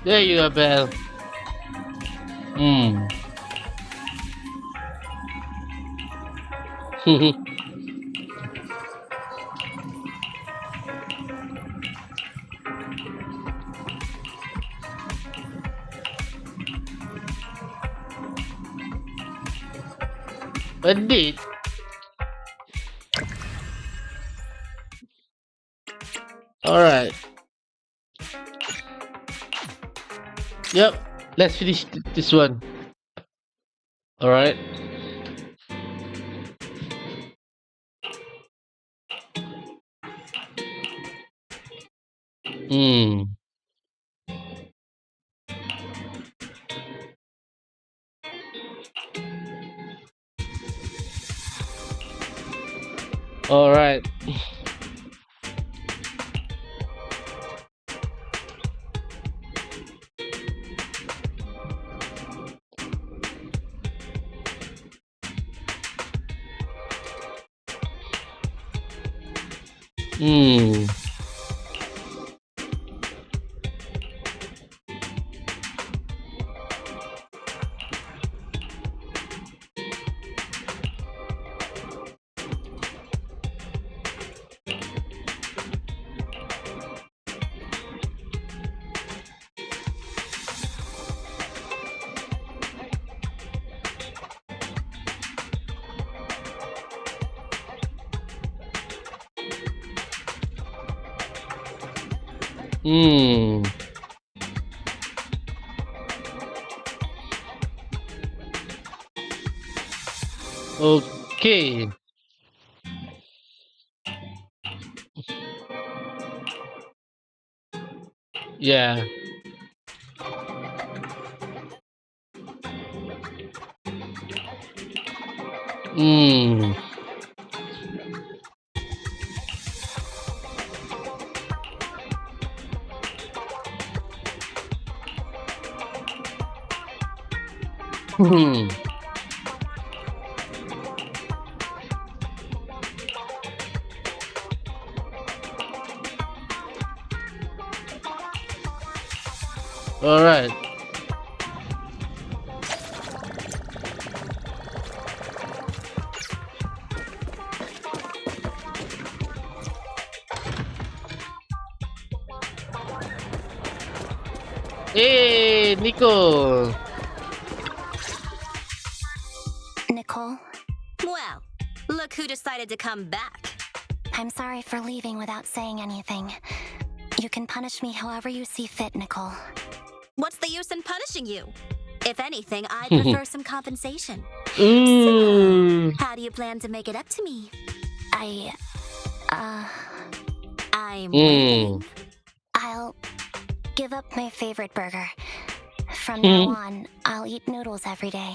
[SPEAKER 1] There you are, Belle. Hmm. A date? Alright. Yep. Let's finish this one. Alright. Hmm. Alright. Hmm. Hmm. Okay. Yeah. Hmm. Hmm. Alright. Hey, Nico.
[SPEAKER 3] Nicole,
[SPEAKER 8] Well, look who decided to come back.
[SPEAKER 3] I'm sorry for leaving without saying anything. You can punish me however you see fit, Nicole.
[SPEAKER 8] What's the use in punishing you? If anything, I'd prefer some compensation.
[SPEAKER 1] Ooh.
[SPEAKER 8] How do you plan to make it up to me? I'm
[SPEAKER 1] Hmm.
[SPEAKER 8] waiting.
[SPEAKER 3] I'll give up my favorite burger. From now on, I'll eat noodles every day.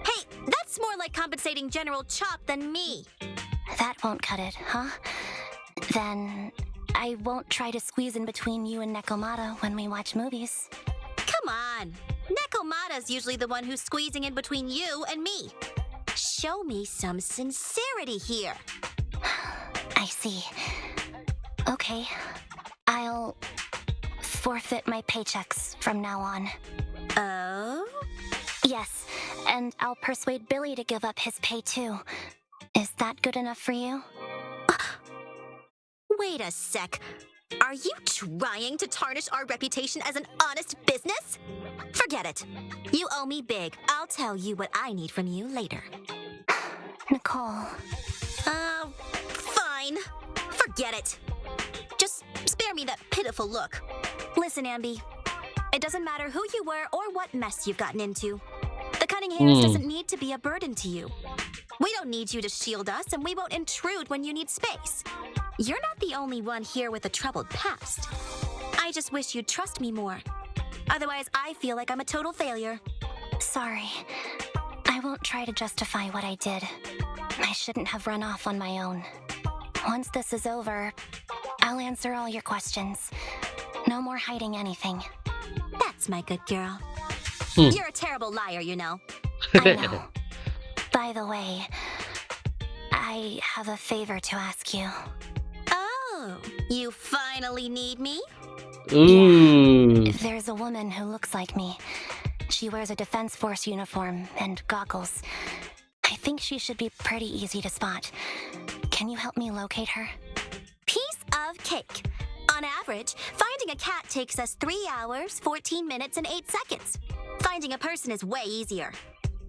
[SPEAKER 8] Hey, that's more like compensating General Chop than me.
[SPEAKER 3] That won't cut it, huh? Then I won't try to squeeze in between you and Nekomata when we watch movies.
[SPEAKER 8] Come on. Nekomata's usually the one who's squeezing in between you and me. Show me some sincerity here.
[SPEAKER 3] I see. Okay. I'll forfeit my paychecks from now on.
[SPEAKER 8] Oh?
[SPEAKER 3] Yes, and I'll persuade Billy to give up his pay too. Is that good enough for you?
[SPEAKER 8] Wait a sec. Are you trying to tarnish our reputation as an honest business? Forget it. You owe me big. I'll tell you what I need from you later.
[SPEAKER 3] Nicole.
[SPEAKER 8] Fine. Forget it. Just spare me that pitiful look. Listen, Anby. It doesn't matter who you were or what mess you've gotten into. The cutting hairs doesn't need to be a burden to you. We don't need you to shield us, and we won't intrude when you need space. You're not the only one here with a troubled past. I just wish you'd trust me more. Otherwise, I feel like I'm a total failure.
[SPEAKER 3] Sorry. I won't try to justify what I did. I shouldn't have run off on my own. Once this is over, I'll answer all your questions. No more hiding anything.
[SPEAKER 8] That's my good girl. You're a terrible liar, you know.
[SPEAKER 3] I know. By the way, I have a favor to ask you.
[SPEAKER 8] Oh, you finally need me?
[SPEAKER 1] Ooh.
[SPEAKER 3] There's a woman who looks like me. She wears a Defense Force uniform and goggles. I think she should be pretty easy to spot. Can you help me locate her?
[SPEAKER 8] Piece of cake. On average, finding a cat takes us 3 hours, 14 minutes, and 8 seconds. Finding a person is way easier.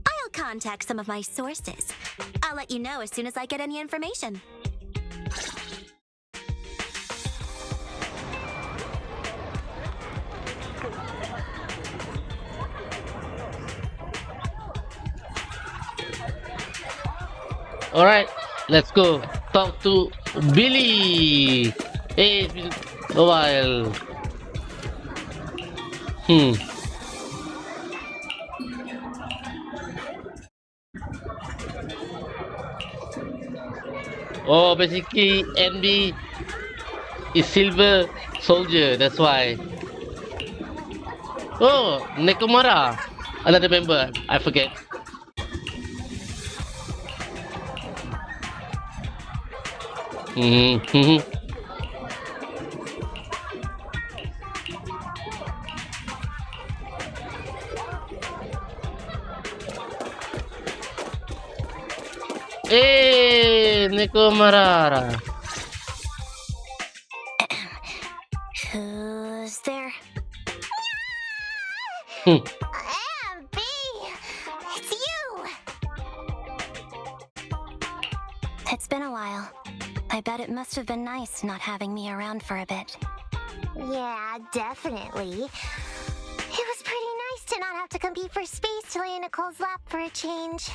[SPEAKER 8] I'll contact some of my sources. I'll let you know as soon as I get any information.
[SPEAKER 1] Alright, let's go. Talk to Billy. Hey, it's been a while. Hmm. Oh, basically, Anby is Silver Soldier. That's why. Oh, Nekomara. Another member. I forget. Mm-hmm. Hey, Nekomara.
[SPEAKER 3] Who's there?
[SPEAKER 1] Hmm.
[SPEAKER 8] Anby! It's you!
[SPEAKER 3] It's been a while. I bet it must have been nice not having me around for a bit.
[SPEAKER 9] Yeah, definitely. It was pretty nice to not have to compete for space to lay in Nicole's lap for a change.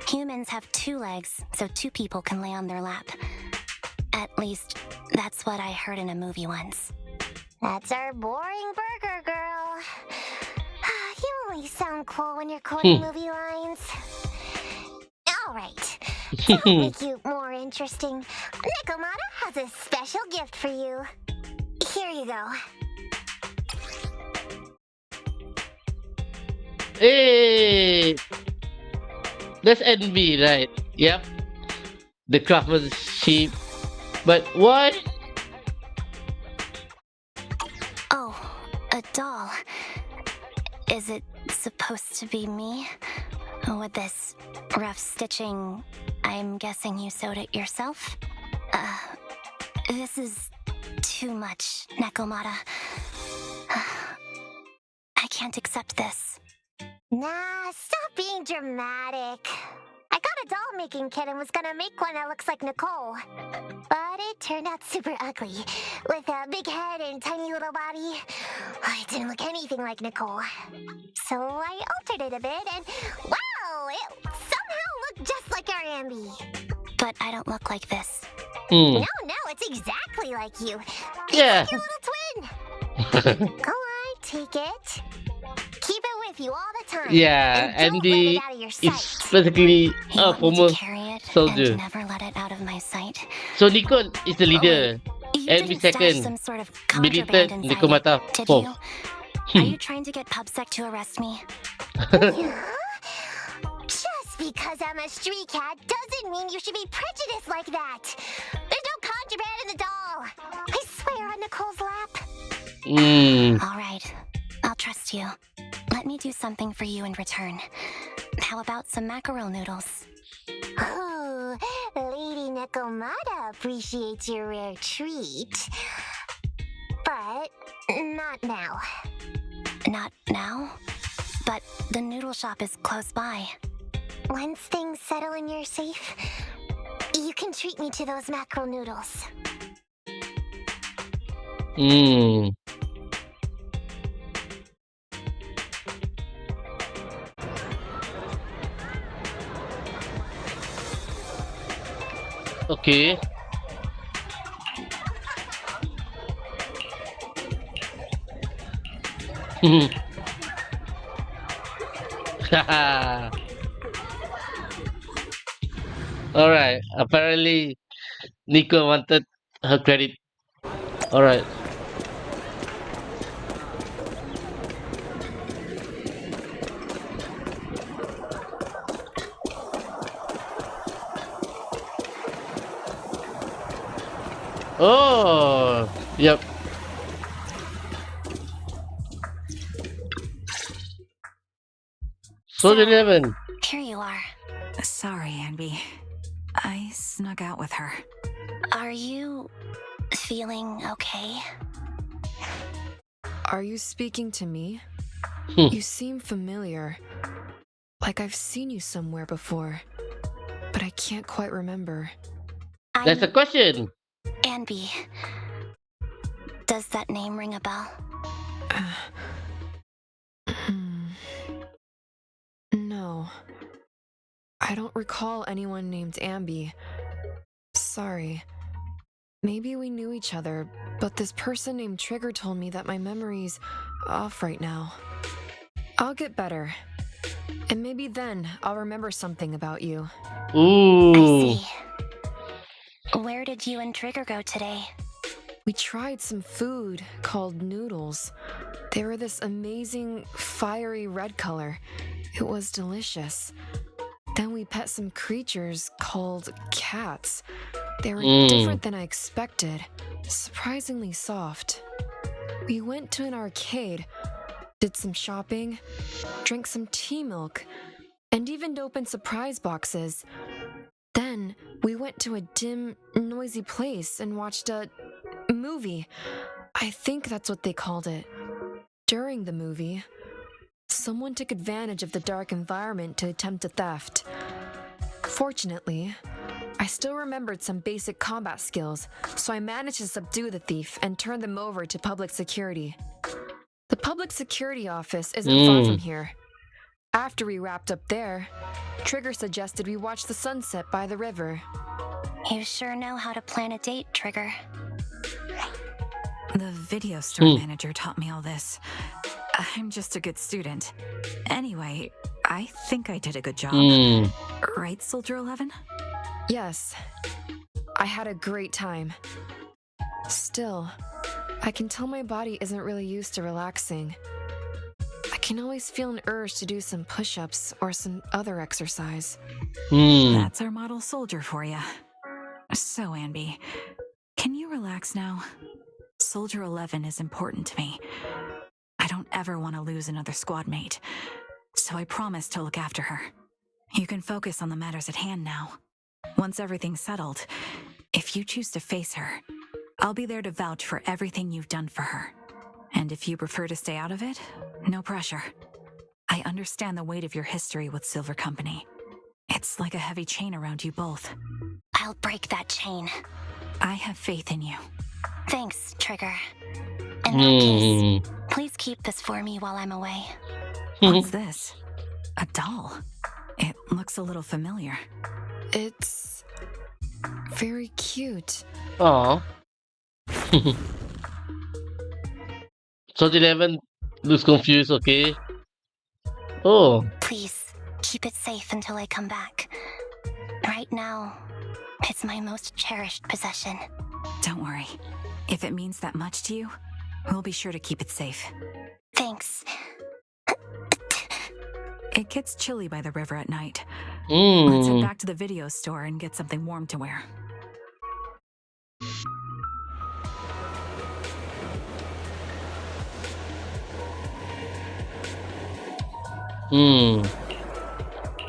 [SPEAKER 3] Humans have 2 legs, so 2 people can lay on their lap. At least, that's what I heard in a movie once.
[SPEAKER 9] That's our boring burger girl. You only sound cool when you're quoting movie lines. All right. To help make you more interesting, Nikomata has a special gift for you. Here you go.
[SPEAKER 1] Hey, that's Anby, right? Yep. The craftsmanship. But what?
[SPEAKER 3] Oh, a doll. Is it supposed to be me? With this rough stitching, I'm guessing you sewed it yourself? This is too much, Nekomata. I can't accept this.
[SPEAKER 9] Nah, stop being dramatic. I got a doll making kit and was gonna make one that looks like Nicole. But it turned out super ugly, with a big head and tiny little body. It didn't look anything like Nicole. So I altered it a bit and wow, it somehow looked just like our Anby.
[SPEAKER 3] But I don't look like this.
[SPEAKER 9] No, it's exactly like you.
[SPEAKER 1] Yeah.
[SPEAKER 9] It's like your little twin. Go on, take it. Keep it with you all the time.
[SPEAKER 1] Yeah,
[SPEAKER 9] and don't let
[SPEAKER 1] Andy
[SPEAKER 9] it out of your
[SPEAKER 1] is
[SPEAKER 9] sight.
[SPEAKER 1] basically
[SPEAKER 3] You
[SPEAKER 1] a
[SPEAKER 3] want me
[SPEAKER 1] former
[SPEAKER 3] to carry it
[SPEAKER 1] soldier.
[SPEAKER 3] and never let it out of my sight?
[SPEAKER 1] So Nico is the leader.
[SPEAKER 3] You
[SPEAKER 1] Anby
[SPEAKER 3] didn't stash
[SPEAKER 1] second.
[SPEAKER 3] some sort of
[SPEAKER 1] Billy
[SPEAKER 3] contraband
[SPEAKER 1] third.
[SPEAKER 3] inside
[SPEAKER 1] Nekomata
[SPEAKER 3] it, did
[SPEAKER 1] fourth.
[SPEAKER 3] you? Are you trying to get PubSec to arrest me?
[SPEAKER 9] Yeah? Just because I'm a street cat doesn't mean you should be prejudiced like that. There's no contraband in the doll. I swear on Nicole's lap.
[SPEAKER 3] All right, I'll trust you. Let me do something for you in return. How about some mackerel noodles?
[SPEAKER 9] Oh, Lady Nikomata appreciates your rare treat. But not now.
[SPEAKER 3] Not now? But the noodle shop is close by.
[SPEAKER 9] Once things settle and you're safe, you can treat me to those mackerel noodles.
[SPEAKER 1] Okay. Alright. Apparently, Nico wanted her credit. Alright. Oh, yep. Soldier 11.
[SPEAKER 3] Here you are.
[SPEAKER 4] Sorry, Anby. I snuck out with her.
[SPEAKER 3] Are you feeling okay?
[SPEAKER 7] Are you speaking to me?
[SPEAKER 1] Hmm.
[SPEAKER 7] You seem familiar. Like I've seen you somewhere before. But I can't quite remember.
[SPEAKER 1] That's a question.
[SPEAKER 3] Anby. Does that name ring a bell?
[SPEAKER 7] No. I don't recall anyone named Anby. Sorry. Maybe we knew each other, but this person named Trigger told me that my memory's off right now. I'll get better. And maybe then I'll remember something about you.
[SPEAKER 1] Ooh.
[SPEAKER 3] I see. Where did you and Trigger go today?
[SPEAKER 7] We tried some food called noodles. They were this amazing, fiery red color. It was delicious. Then we pet some creatures called cats. They were different than I expected, surprisingly soft. We went to an arcade, did some shopping, drank some tea milk, and even opened surprise boxes. Then we went to a dim, noisy place and watched a movie. I think that's what they called it. During the movie, someone took advantage of the dark environment to attempt a theft. Fortunately, I still remembered some basic combat skills, so I managed to subdue the thief and turn them over to public security. The public security office isn't far from here. After we wrapped up there, Trigger suggested we watch the sunset by the river.
[SPEAKER 3] You sure know how to plan a date, Trigger.
[SPEAKER 4] The video store manager taught me all this. I'm just a good student. Anyway, I think I did a good job. Right, Soldier 11?
[SPEAKER 7] Yes, I had a great time. Still, I can tell my body isn't really used to relaxing. I can always feel an urge to do some push-ups or some other exercise.
[SPEAKER 4] That's our model soldier for you. So, Anby, can you relax now? Soldier 11 is important to me. I don't ever want to lose another squad mate, so I promise to look after her. You can focus on the matters at hand now. Once everything's settled, if you choose to face her, I'll be there to vouch for everything you've done for her. And if you prefer to stay out of it, no pressure. I understand the weight of your history with Silver Company. It's like a heavy chain around you both.
[SPEAKER 3] I'll break that chain.
[SPEAKER 4] I have faith in you.
[SPEAKER 3] Thanks, Trigger. In that case, please keep this for me while I'm away.
[SPEAKER 4] What's this? A doll? It looks a little familiar.
[SPEAKER 7] It's very cute.
[SPEAKER 1] Aw. Soldier 11 looks confused, okay? Oh.
[SPEAKER 3] Please, keep it safe until I come back. Right now, it's my most cherished possession.
[SPEAKER 4] Don't worry. If it means that much to you, we'll be sure to keep it safe.
[SPEAKER 3] Thanks.
[SPEAKER 4] It gets chilly by the river at night. Let's head back to the video store and get something warm to wear.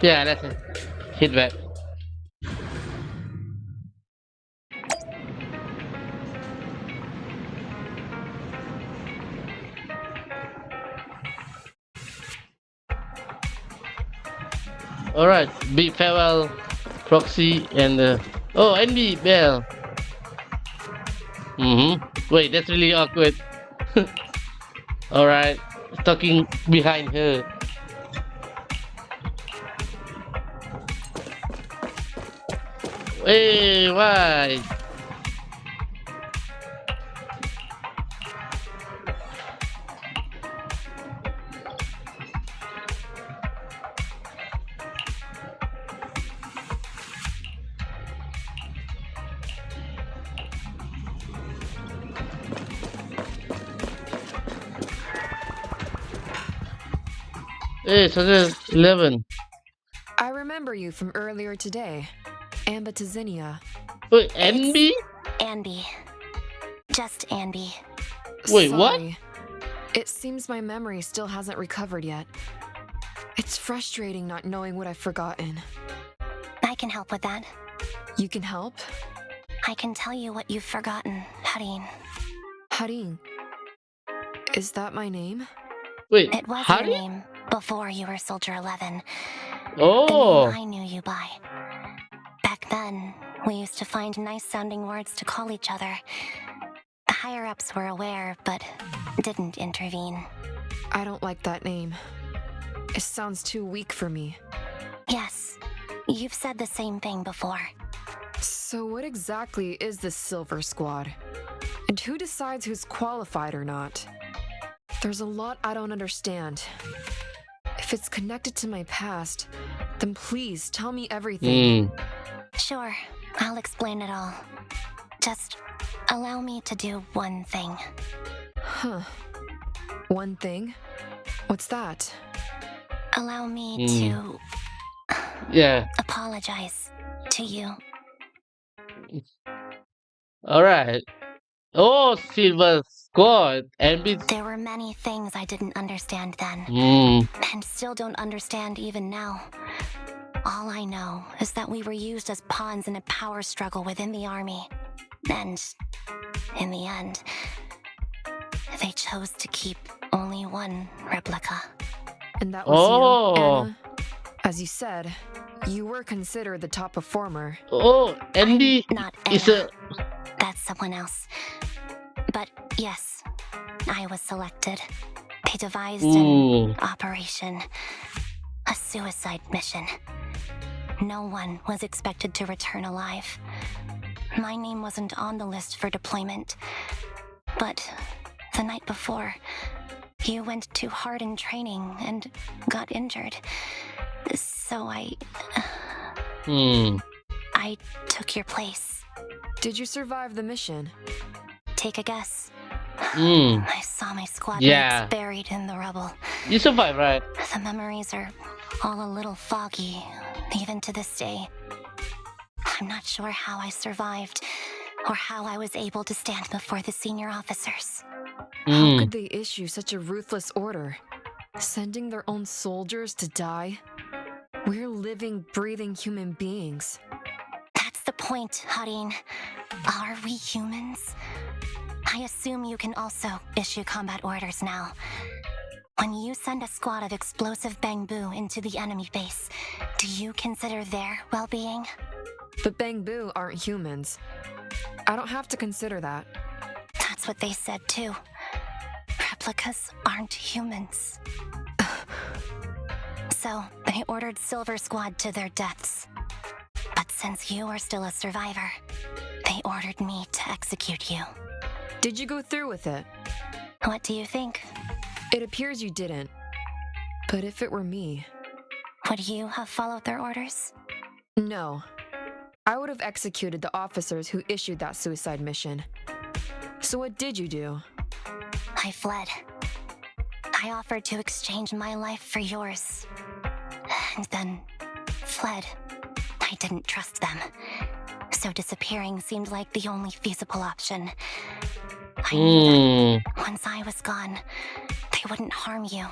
[SPEAKER 1] Yeah, that's it. Hit back. Alright, big farewell, Proxy, and oh, Anby Bell. Wait, that's really awkward. Alright, talking behind her. Hey, why? Hey, Soldier 11.
[SPEAKER 7] I remember you from earlier today. Amba.
[SPEAKER 1] Wait, Anby?
[SPEAKER 3] Anby. Just Anby.
[SPEAKER 1] Wait, what?
[SPEAKER 7] Sorry. It seems my memory still hasn't recovered yet. It's frustrating not knowing what I've forgotten.
[SPEAKER 3] I can help with that.
[SPEAKER 7] You can help?
[SPEAKER 3] I can tell you what you've forgotten, Harin.
[SPEAKER 7] Harin. Is that my name?
[SPEAKER 1] Wait,
[SPEAKER 3] It was
[SPEAKER 1] Harry?
[SPEAKER 3] your name before you were Soldier 11.
[SPEAKER 1] Oh.
[SPEAKER 3] The name I knew you by. Back then, we used to find nice-sounding words to call each other. The higher-ups were aware, but didn't intervene.
[SPEAKER 7] I don't like that name. It sounds too weak for me.
[SPEAKER 3] Yes, you've said the same thing before.
[SPEAKER 7] So what exactly is this Silver Squad? And who decides who's qualified or not? There's a lot I don't understand. If it's connected to my past, then please tell me everything.
[SPEAKER 3] Sure, I'll explain it all. Just allow me to do one thing.
[SPEAKER 7] Huh. One thing? What's that?
[SPEAKER 3] Allow me to
[SPEAKER 1] Yeah.
[SPEAKER 3] apologize to you.
[SPEAKER 1] Alright. Oh, Silver Squad. Anby.
[SPEAKER 3] There were many things I didn't understand then, and still don't understand even now. All I know is that we were used as pawns in a power struggle within the army. And in the end, they chose to keep only one replica.
[SPEAKER 7] And that was you, Anna? As you said, you were considered the top performer.
[SPEAKER 1] Oh, Andy
[SPEAKER 3] Not
[SPEAKER 1] is
[SPEAKER 3] Anna.
[SPEAKER 1] a...
[SPEAKER 3] That's someone else. But yes, I was selected. They devised an operation, a suicide mission. No one was expected to return alive. My name wasn't on the list for deployment. But the night before, you went too hard in training and got injured. So I took your place.
[SPEAKER 7] Did you survive the mission?
[SPEAKER 3] Take a guess. I saw my squad mates buried in the rubble.
[SPEAKER 1] You survived, right?
[SPEAKER 3] The memories are all a little foggy, even to this day. I'm not sure how I survived, or how I was able to stand before the senior officers.
[SPEAKER 7] How could they issue such a ruthless order? Sending their own soldiers to die? We're living, breathing human beings.
[SPEAKER 3] That's the point, Harin. Are we humans? I assume you can also issue combat orders now. When you send a squad of explosive bamboo into the enemy base, do you consider their well-being?
[SPEAKER 7] But Bangbu aren't humans. I don't have to consider that.
[SPEAKER 3] That's what they said too. Replicas aren't humans. So, they ordered Silver Squad to their deaths. But since you are still a survivor, they ordered me to execute you.
[SPEAKER 7] Did you go through with it?
[SPEAKER 3] What do you think?
[SPEAKER 7] It appears you didn't. But if it were me...
[SPEAKER 3] Would you have followed their orders?
[SPEAKER 7] No. I would have executed the officers who issued that suicide mission. So what did you do?
[SPEAKER 3] I fled. I offered to exchange my life for yours. And then fled. I didn't trust them. So disappearing seemed like the only feasible option. I knew that once I was gone, they wouldn't harm you,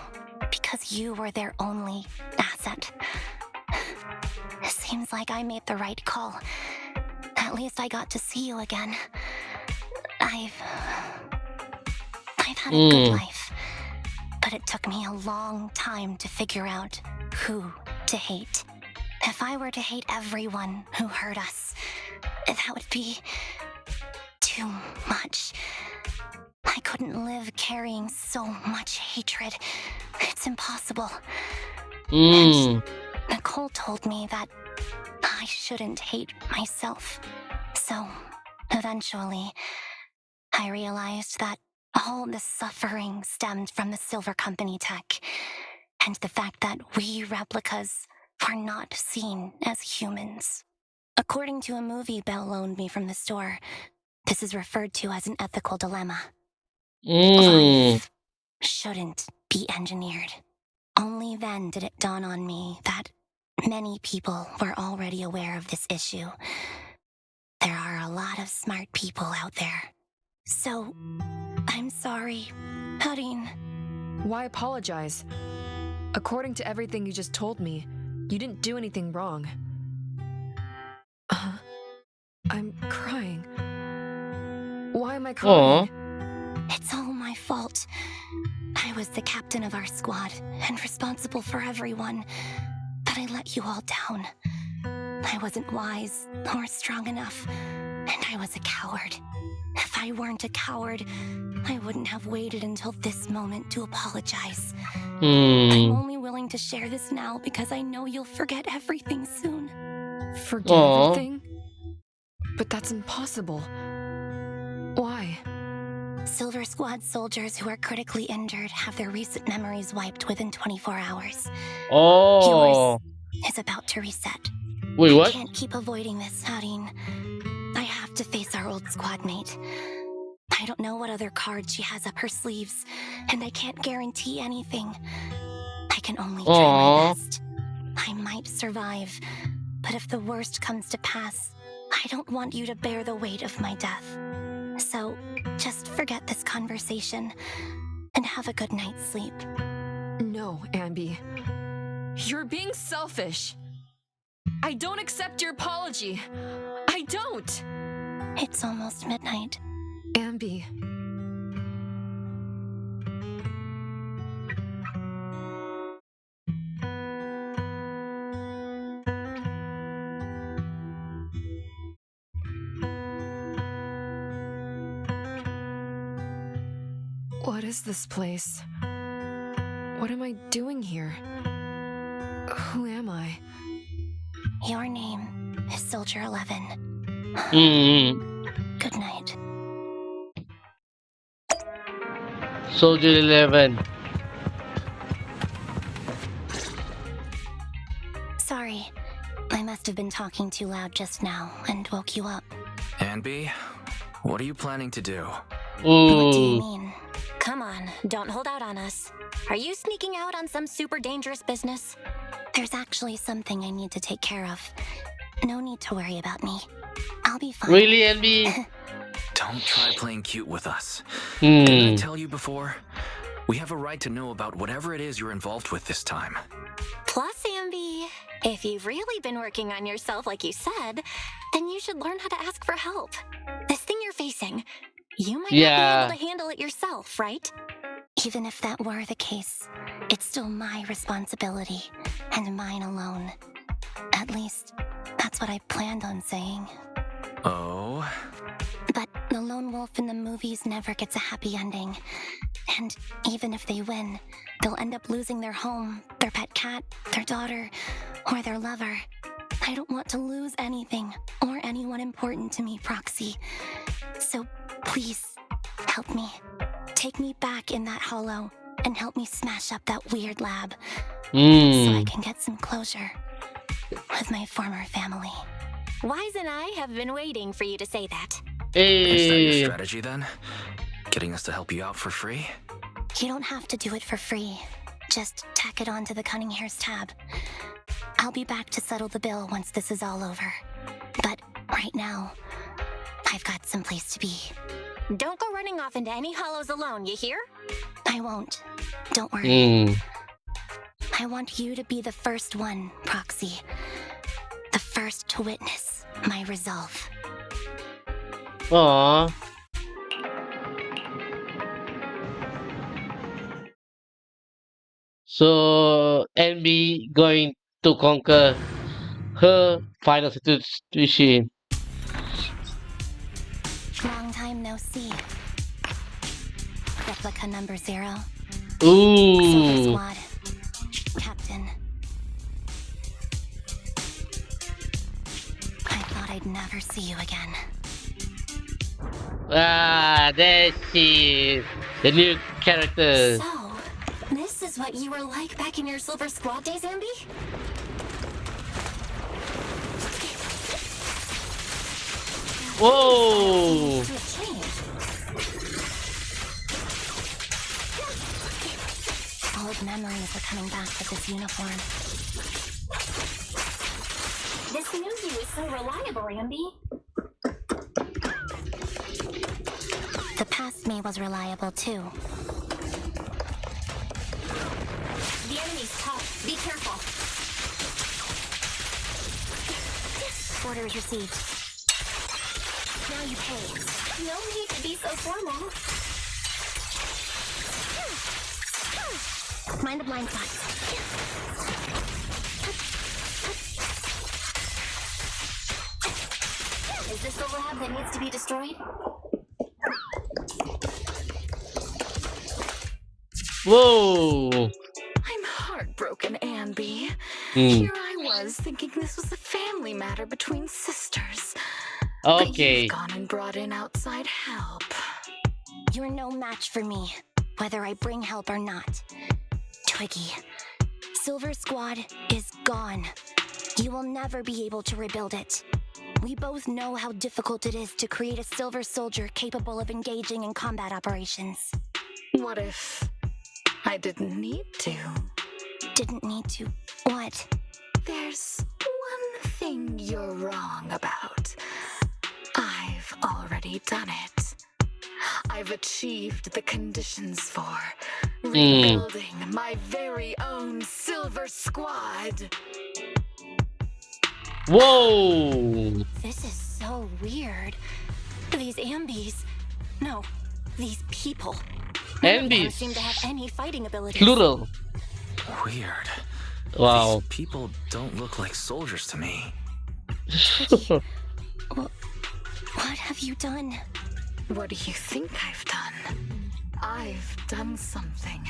[SPEAKER 3] because you were their only asset. Seems like I made the right call. At least I got to see you again. I've had a good life, but it took me a long time to figure out who to hate. If I were to hate everyone who hurt us, that would be too much. I couldn't live carrying so much hatred. It's impossible. And Nicole told me that I shouldn't hate myself. So, eventually, I realized that all the suffering stemmed from the Silver Company tech, and the fact that we replicas were not seen as humans. According to a movie Belle loaned me from the store, this is referred to as an ethical dilemma. Life shouldn't be engineered. Only then did it dawn on me that many people were already aware of this issue. There are a lot of smart people out there. So, I'm sorry, Harin.
[SPEAKER 7] Why apologize? According to everything you just told me, you didn't do anything wrong. I'm crying. Why am I crying?
[SPEAKER 3] It's all my fault. I was the captain of our squad and responsible for everyone, but I let you all down. I wasn't wise or strong enough, and I was a coward. If I weren't a coward, I wouldn't have waited until this moment to apologize. I'm only willing to share this now because I know you'll forget everything soon.
[SPEAKER 7] Forget everything? But that's impossible. Why?
[SPEAKER 3] Silver Squad soldiers who are critically injured have their recent memories wiped within 24 hours.
[SPEAKER 1] Oh.
[SPEAKER 3] Yours is about to reset.
[SPEAKER 1] Wait,
[SPEAKER 3] I
[SPEAKER 1] what?
[SPEAKER 3] can't keep avoiding this, Hareen. I have to face our old squad mate. I don't know what other cards she has up her sleeves, and I can't guarantee anything. I can only try my best. I might survive, but if the worst comes to pass, I don't want you to bear the weight of my death. So, just forget this conversation and have a good night's sleep.
[SPEAKER 7] No, Anby. You're being selfish. I don't accept your apology. I don't.
[SPEAKER 3] It's almost midnight.
[SPEAKER 7] Anby. What is this place? What am I doing here? Who am I?
[SPEAKER 3] Your name is Soldier 11. Good night.
[SPEAKER 1] Soldier 11.
[SPEAKER 3] Sorry, I must have been talking too loud just now and woke you up.
[SPEAKER 2] Anby, what are you planning to do?
[SPEAKER 3] What do you mean?
[SPEAKER 8] Come on, don't hold out on us. Are you sneaking out on some super dangerous business?
[SPEAKER 3] There's actually something I need to take care of. No need to worry about me. I'll be fine.
[SPEAKER 1] Really, Anby?
[SPEAKER 2] Don't try playing cute with us. Didn't I tell you before? We have a right to know about whatever it is you're involved with this time.
[SPEAKER 8] Plus, Anby, if you've really been working on yourself like you said, then you should learn how to ask for help. This thing you're facing, you might not be able to handle it yourself, right?
[SPEAKER 3] Even if that were the case, it's still my responsibility, and mine alone. At least, that's what I planned on saying.
[SPEAKER 2] Oh?
[SPEAKER 3] But the lone wolf in the movies never gets a happy ending. And even if they win, they'll end up losing their home, their pet cat, their daughter, or their lover. I don't want to lose anything or anyone important to me, Proxy. So please, help me. Take me back in that hollow and help me smash up that weird lab so I can get some closure with my former family.
[SPEAKER 8] Wise and I have been waiting for you to say that.
[SPEAKER 2] Is that your strategy then? Getting us to help you out for free?
[SPEAKER 3] You don't have to do it for free. Just tack it onto the Cunning Hair's tab. I'll be back to settle the bill once this is all over. But right now, I've got someplace to be.
[SPEAKER 8] Don't go running off into any hollows alone, you hear?
[SPEAKER 3] I won't. Don't worry. I want you to be the first one, Proxy. The first to witness my resolve.
[SPEAKER 1] Aww. So, Anby going to conquer her final situation.
[SPEAKER 3] Long time no see. Replica number 0. Silver
[SPEAKER 1] Ooh.
[SPEAKER 3] Squad. Captain. I thought I'd never see you again.
[SPEAKER 1] Ah, there she is. The new character.
[SPEAKER 8] So, this is what you were like back in your Silver Squad days, Anby?
[SPEAKER 1] Whoa.
[SPEAKER 3] Old memories are coming back with this uniform.
[SPEAKER 8] This new you is so reliable, Anby.
[SPEAKER 3] The past me was reliable too.
[SPEAKER 8] The enemy's top Be careful. Orders received. Now you pay. No need to be so formal. Mind the blind spots. Is this the lab that needs to be destroyed?
[SPEAKER 1] Whoa.
[SPEAKER 6] I'm heartbroken, Anby.
[SPEAKER 1] Hmm.
[SPEAKER 6] Here I was thinking this was a family matter between sisters.
[SPEAKER 1] Okay.
[SPEAKER 6] But you've gone and brought in outside help.
[SPEAKER 3] You're no match for me, whether I bring help or not. Twiggy, Silver Squad is gone. You will never be able to rebuild it. We both know how difficult it is to create a Silver Soldier capable of engaging in combat operations.
[SPEAKER 6] What if I didn't need to?
[SPEAKER 3] Didn't need to. What?
[SPEAKER 6] There's one thing you're wrong about. I've already done it. I've achieved the conditions for rebuilding my very own Silver Squad.
[SPEAKER 1] Whoa.
[SPEAKER 3] This is so weird. These Ambys. No, these people. None of them
[SPEAKER 1] Ambys.
[SPEAKER 3] seem to have any fighting abilities.
[SPEAKER 1] Plural.
[SPEAKER 2] Weird.
[SPEAKER 1] Wow.
[SPEAKER 2] These people don't look like soldiers to me.
[SPEAKER 3] What have you done?
[SPEAKER 6] What do you think I've done? I've done something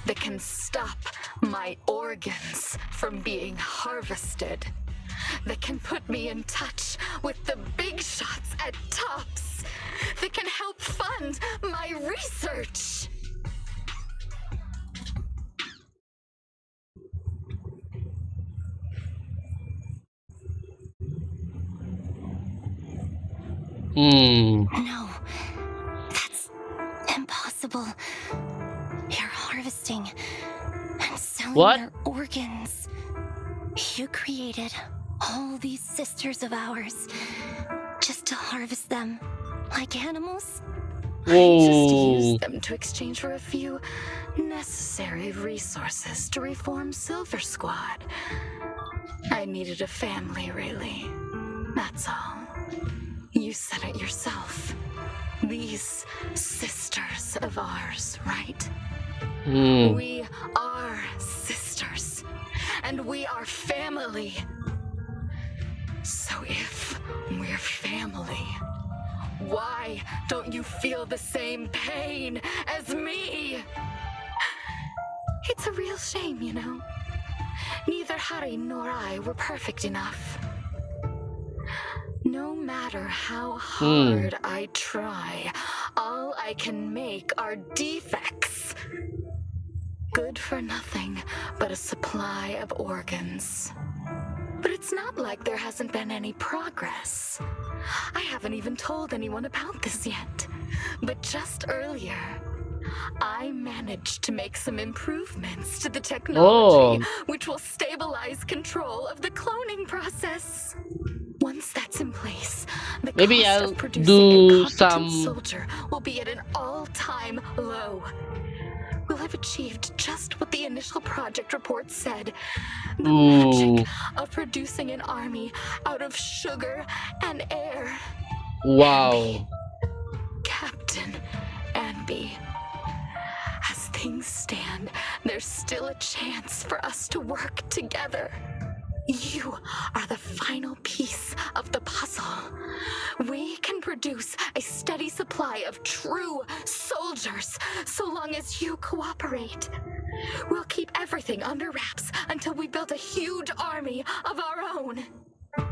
[SPEAKER 6] that can stop my organs from being harvested. That can put me in touch with the big shots at Tops. That can help fund my research.
[SPEAKER 3] No, that's impossible. You're harvesting and selling
[SPEAKER 1] What?
[SPEAKER 3] their organs. You created all these sisters of ours just to harvest them like animals?
[SPEAKER 6] I just
[SPEAKER 1] Whoa.
[SPEAKER 6] used them to exchange for a few necessary resources to reform Silver Squad. I needed a family, really. That's all. You said it yourself. These sisters of ours, right? We are sisters, and we are family. So if we're family, why don't you feel the same pain as me? It's a real shame, you know. Neither Harry nor I were perfect enough. No matter how hard I try, all I can make are defects. Good for nothing but a supply of organs. But it's not like there hasn't been any progress. I haven't even told anyone about this yet. But just earlier, I managed to make some improvements to the technology, which will stabilize control of the cloning process. Once that's in place, the
[SPEAKER 1] Maybe
[SPEAKER 6] cost
[SPEAKER 1] I'll
[SPEAKER 6] of producing
[SPEAKER 1] do
[SPEAKER 6] a competent
[SPEAKER 1] some-
[SPEAKER 6] soldier will be at an all-time low. We'll have achieved just what the initial project report said. The magic of producing an army out of sugar and air.
[SPEAKER 1] Wow.
[SPEAKER 6] Captain Anby. As things stand, there's still a chance for us to work together. You are the final piece of the puzzle. We can produce a steady supply of true soldiers so long as you cooperate. We'll keep everything under wraps until we build a huge army of our own.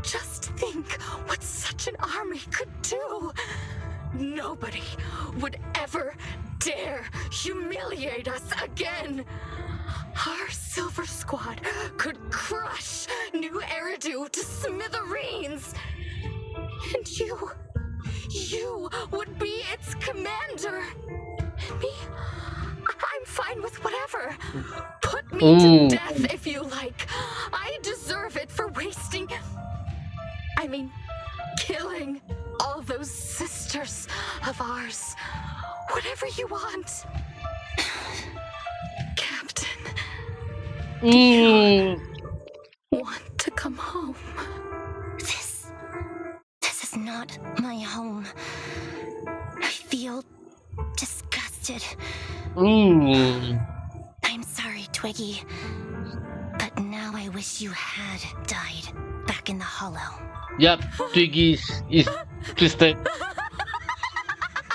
[SPEAKER 6] Just think what such an army could do. Nobody would ever dare humiliate us again. Our Silver Squad could crush New Eridu to smithereens. And you would be its commander. And me, I'm fine with whatever. Put me to death if you like. I deserve it for killing all those sisters of ours. Whatever you want. Captain,
[SPEAKER 1] Mm.
[SPEAKER 6] Want to come home.
[SPEAKER 3] This is not my home. I feel disgusted.
[SPEAKER 1] Mm.
[SPEAKER 3] I'm sorry, Twiggy. But now I wish you had died back in the hollow.
[SPEAKER 1] Yup, Twiggy is twisted.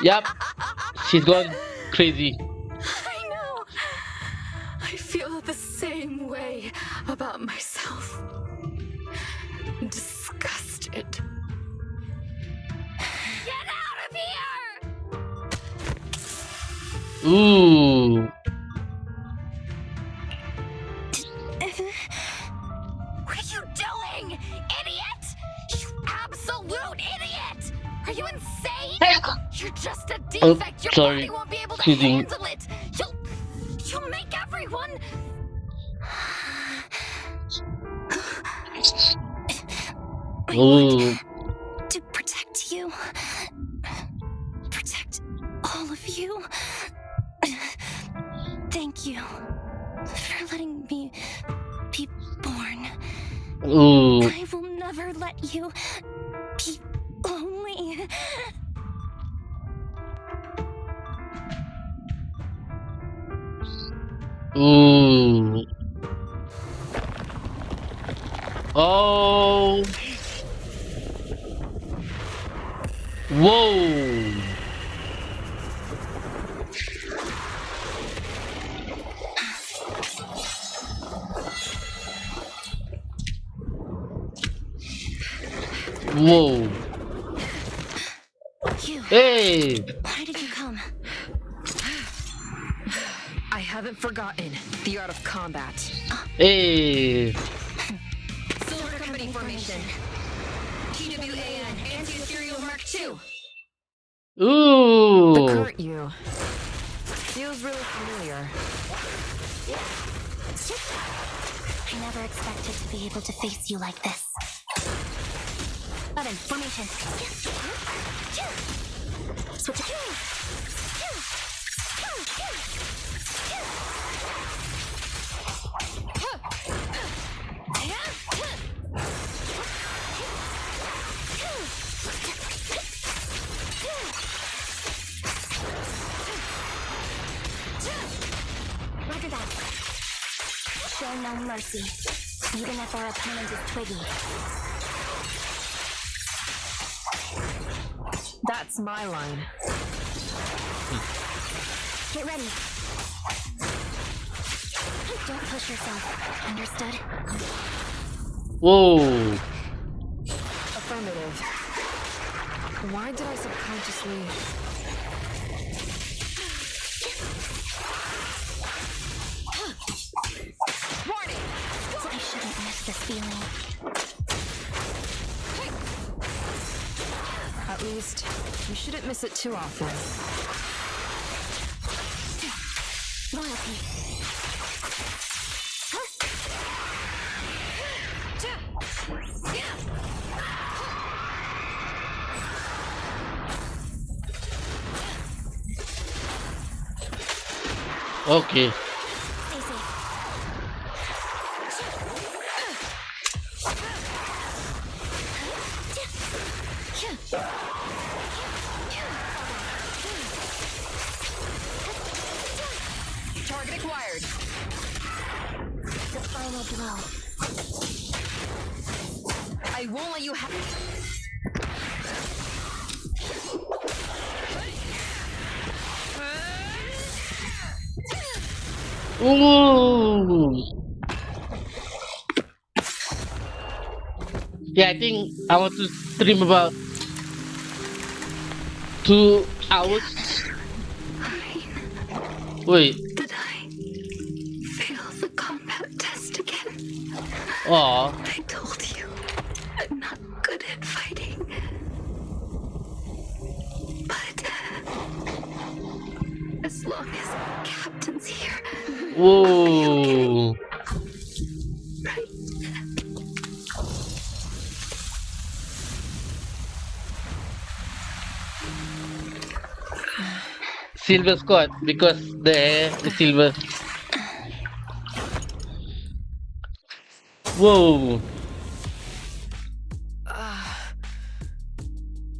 [SPEAKER 1] Yup, she's gone crazy.
[SPEAKER 6] I know. I feel the same way about myself. Disgusted. Get out of here!
[SPEAKER 1] Ooh.
[SPEAKER 6] What are you doing, idiot? You absolute idiot! Are you insane? You're just a
[SPEAKER 1] Oh,
[SPEAKER 6] defect. Your
[SPEAKER 1] sorry.
[SPEAKER 6] body won't be able to
[SPEAKER 1] Kidding.
[SPEAKER 6] handle it. You'll make everyone.
[SPEAKER 3] I
[SPEAKER 1] Ooh.
[SPEAKER 3] want to protect you. Protect all of you. Thank you for letting me be born.
[SPEAKER 1] Ooh.
[SPEAKER 3] I will never let you be lonely.
[SPEAKER 1] Ooh. Oh. Whoa. Whoa.
[SPEAKER 3] You,
[SPEAKER 1] Hey.
[SPEAKER 3] why did you come?
[SPEAKER 7] I haven't forgotten the art of combat.
[SPEAKER 1] Hey.
[SPEAKER 7] Silver Company formation. TWAN, Anti-Ethereal Mark II. The
[SPEAKER 1] Ooh.
[SPEAKER 7] current you feels really familiar.
[SPEAKER 3] I never expected to be able to face you like this. Button, formation. Switch it. Roger that. Show no mercy, even if our opponent is Twiggy.
[SPEAKER 7] That's my line.
[SPEAKER 3] Get ready. Don't push yourself. Understood?
[SPEAKER 1] Whoa.
[SPEAKER 7] Affirmative. Why did I subconsciously... Warning!
[SPEAKER 3] I shouldn't miss this feeling.
[SPEAKER 7] At least, you shouldn't miss it too often.
[SPEAKER 3] Loyalty.
[SPEAKER 1] Okay.
[SPEAKER 3] Stay safe.
[SPEAKER 7] Target acquired.
[SPEAKER 3] The final blow.
[SPEAKER 7] I won't let you have...
[SPEAKER 1] Ooh. Yeah, I think I want to stream about 2 hours. Wait.
[SPEAKER 6] Did I fail the combat test again?
[SPEAKER 1] Aw.
[SPEAKER 6] I told you, I'm not good at fighting. But as long as Captain's here,
[SPEAKER 1] Whoa.
[SPEAKER 6] right?
[SPEAKER 1] Silver squad because the hair is silver. Whoa.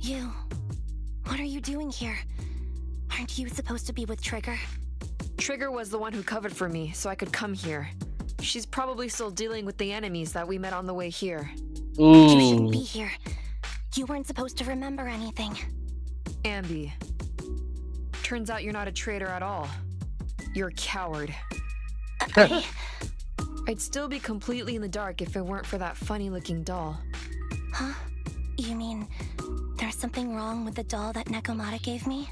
[SPEAKER 3] You. What are you doing here? Aren't you supposed to be with Trigger?
[SPEAKER 7] Trigger was the one who covered for me, so I could come here. She's probably still dealing with the enemies that we met on the way here.
[SPEAKER 3] You shouldn't
[SPEAKER 1] Ooh.
[SPEAKER 3] be here. You weren't supposed to remember anything.
[SPEAKER 7] Anby. Turns out you're not a traitor at all. You're a coward. I'd still be completely in the dark if it weren't for that funny-looking doll.
[SPEAKER 3] Huh? You mean there's something wrong with the doll that Nekomata gave me?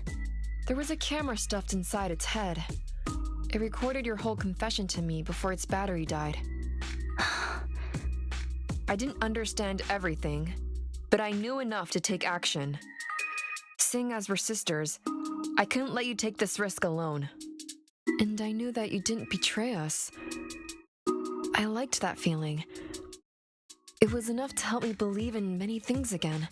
[SPEAKER 7] There was a camera stuffed inside its head. It recorded your whole confession to me before its battery died. I didn't understand everything, but I knew enough to take action. Seeing as we're sisters, I couldn't let you take this risk alone. And I knew that you didn't betray us. I liked that feeling. It was enough to help me believe in many things again.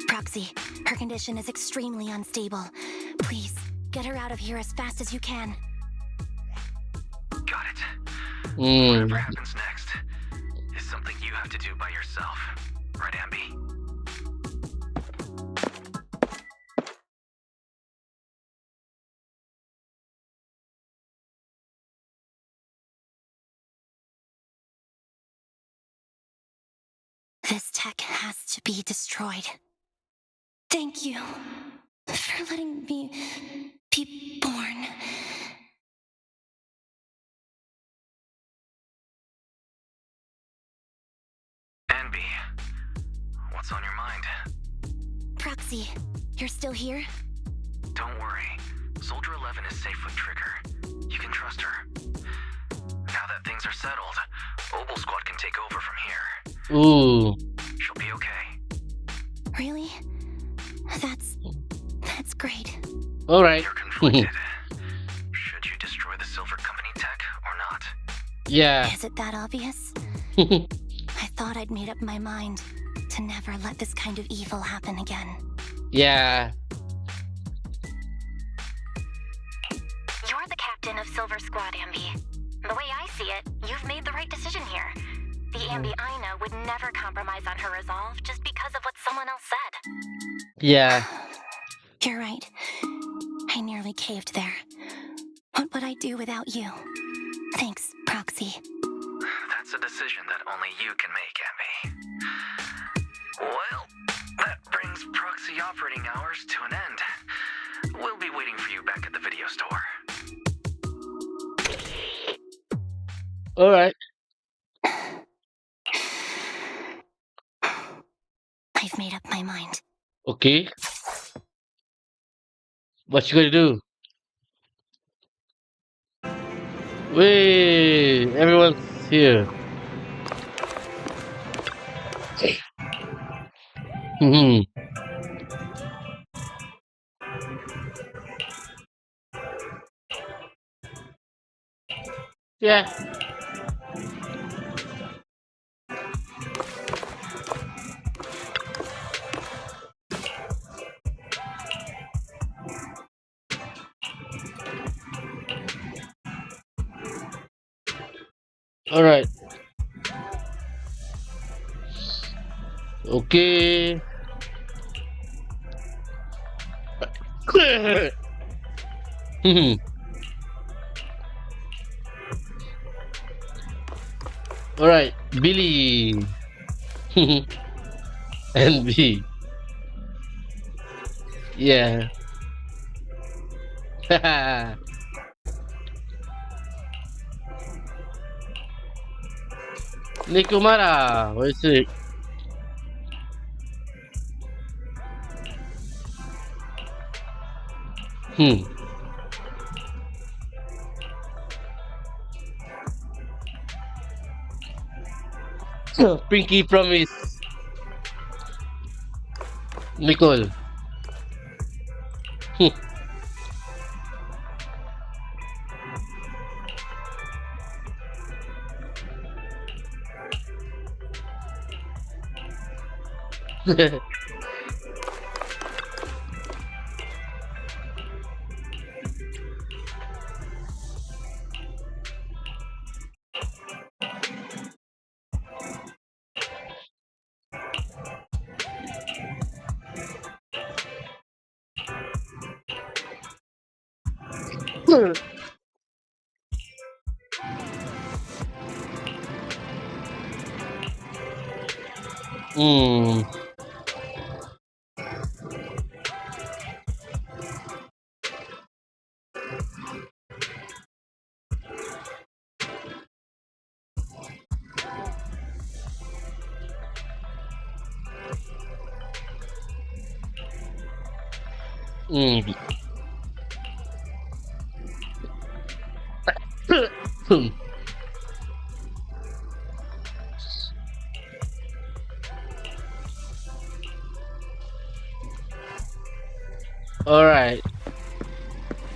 [SPEAKER 3] Proxy, her condition is extremely unstable. Please, get her out of here as fast as you can.
[SPEAKER 2] Got it.
[SPEAKER 1] Hmm.
[SPEAKER 2] Whatever happens next is something you have to do by yourself. Right, Anby?
[SPEAKER 3] This tech has to be destroyed. Thank you for letting me be born.
[SPEAKER 2] Anby, what's on your mind?
[SPEAKER 3] Proxy, you're still here?
[SPEAKER 2] Don't worry. Soldier 11 is safe with Trigger. You can trust her. Now that things are settled, Obel Squad can take over from here.
[SPEAKER 1] Ooh.
[SPEAKER 2] She'll be okay.
[SPEAKER 3] Really? That's great.
[SPEAKER 1] All right.
[SPEAKER 2] You're conflicted. Should you destroy the Silver Company tech or not?
[SPEAKER 1] Yeah.
[SPEAKER 3] Is it that obvious? I thought I'd made up my mind to never let this kind of evil happen again.
[SPEAKER 1] Yeah.
[SPEAKER 8] You're the captain of Silver Squad, Anby. The way I see it, you've made the right decision here. The Anby I know would never compromise on her resolve just because of what someone else said.
[SPEAKER 1] Yeah.
[SPEAKER 3] You're right. I nearly caved there. What would I do without you? Thanks, Proxy.
[SPEAKER 2] That's a decision that only you can make, Anby. Well, that brings proxy operating hours to an end. We'll be waiting for you back at the video store.
[SPEAKER 1] All right.
[SPEAKER 3] I've made up my mind.
[SPEAKER 1] Okay. What you gonna do? Wait, everyone's here. Hmm. Yeah. All right. Okay. Hmm. All right, Billy. Anby. Yeah. Nikomara, what is it? Hmm. Pinky promise. Nicole. Hmm. Hmm. Hmm. All right.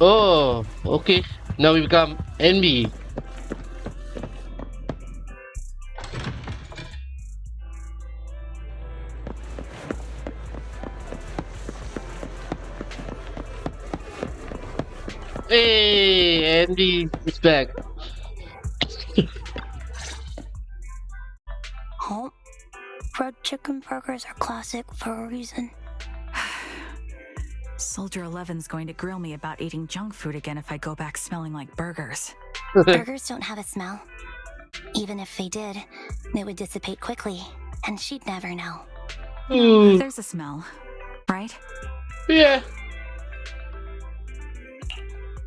[SPEAKER 1] Oh, okay. Now we become Anby. Hey, Andy is back.
[SPEAKER 3] Oh, fried chicken burgers are classic for a reason.
[SPEAKER 4] Soldier 11's going to grill me about eating junk food again if I go back smelling like burgers.
[SPEAKER 3] Burgers don't have a smell. Even if they did, they would dissipate quickly, and she'd never know.
[SPEAKER 1] Hmm.
[SPEAKER 4] There's a smell, right?
[SPEAKER 1] Yeah.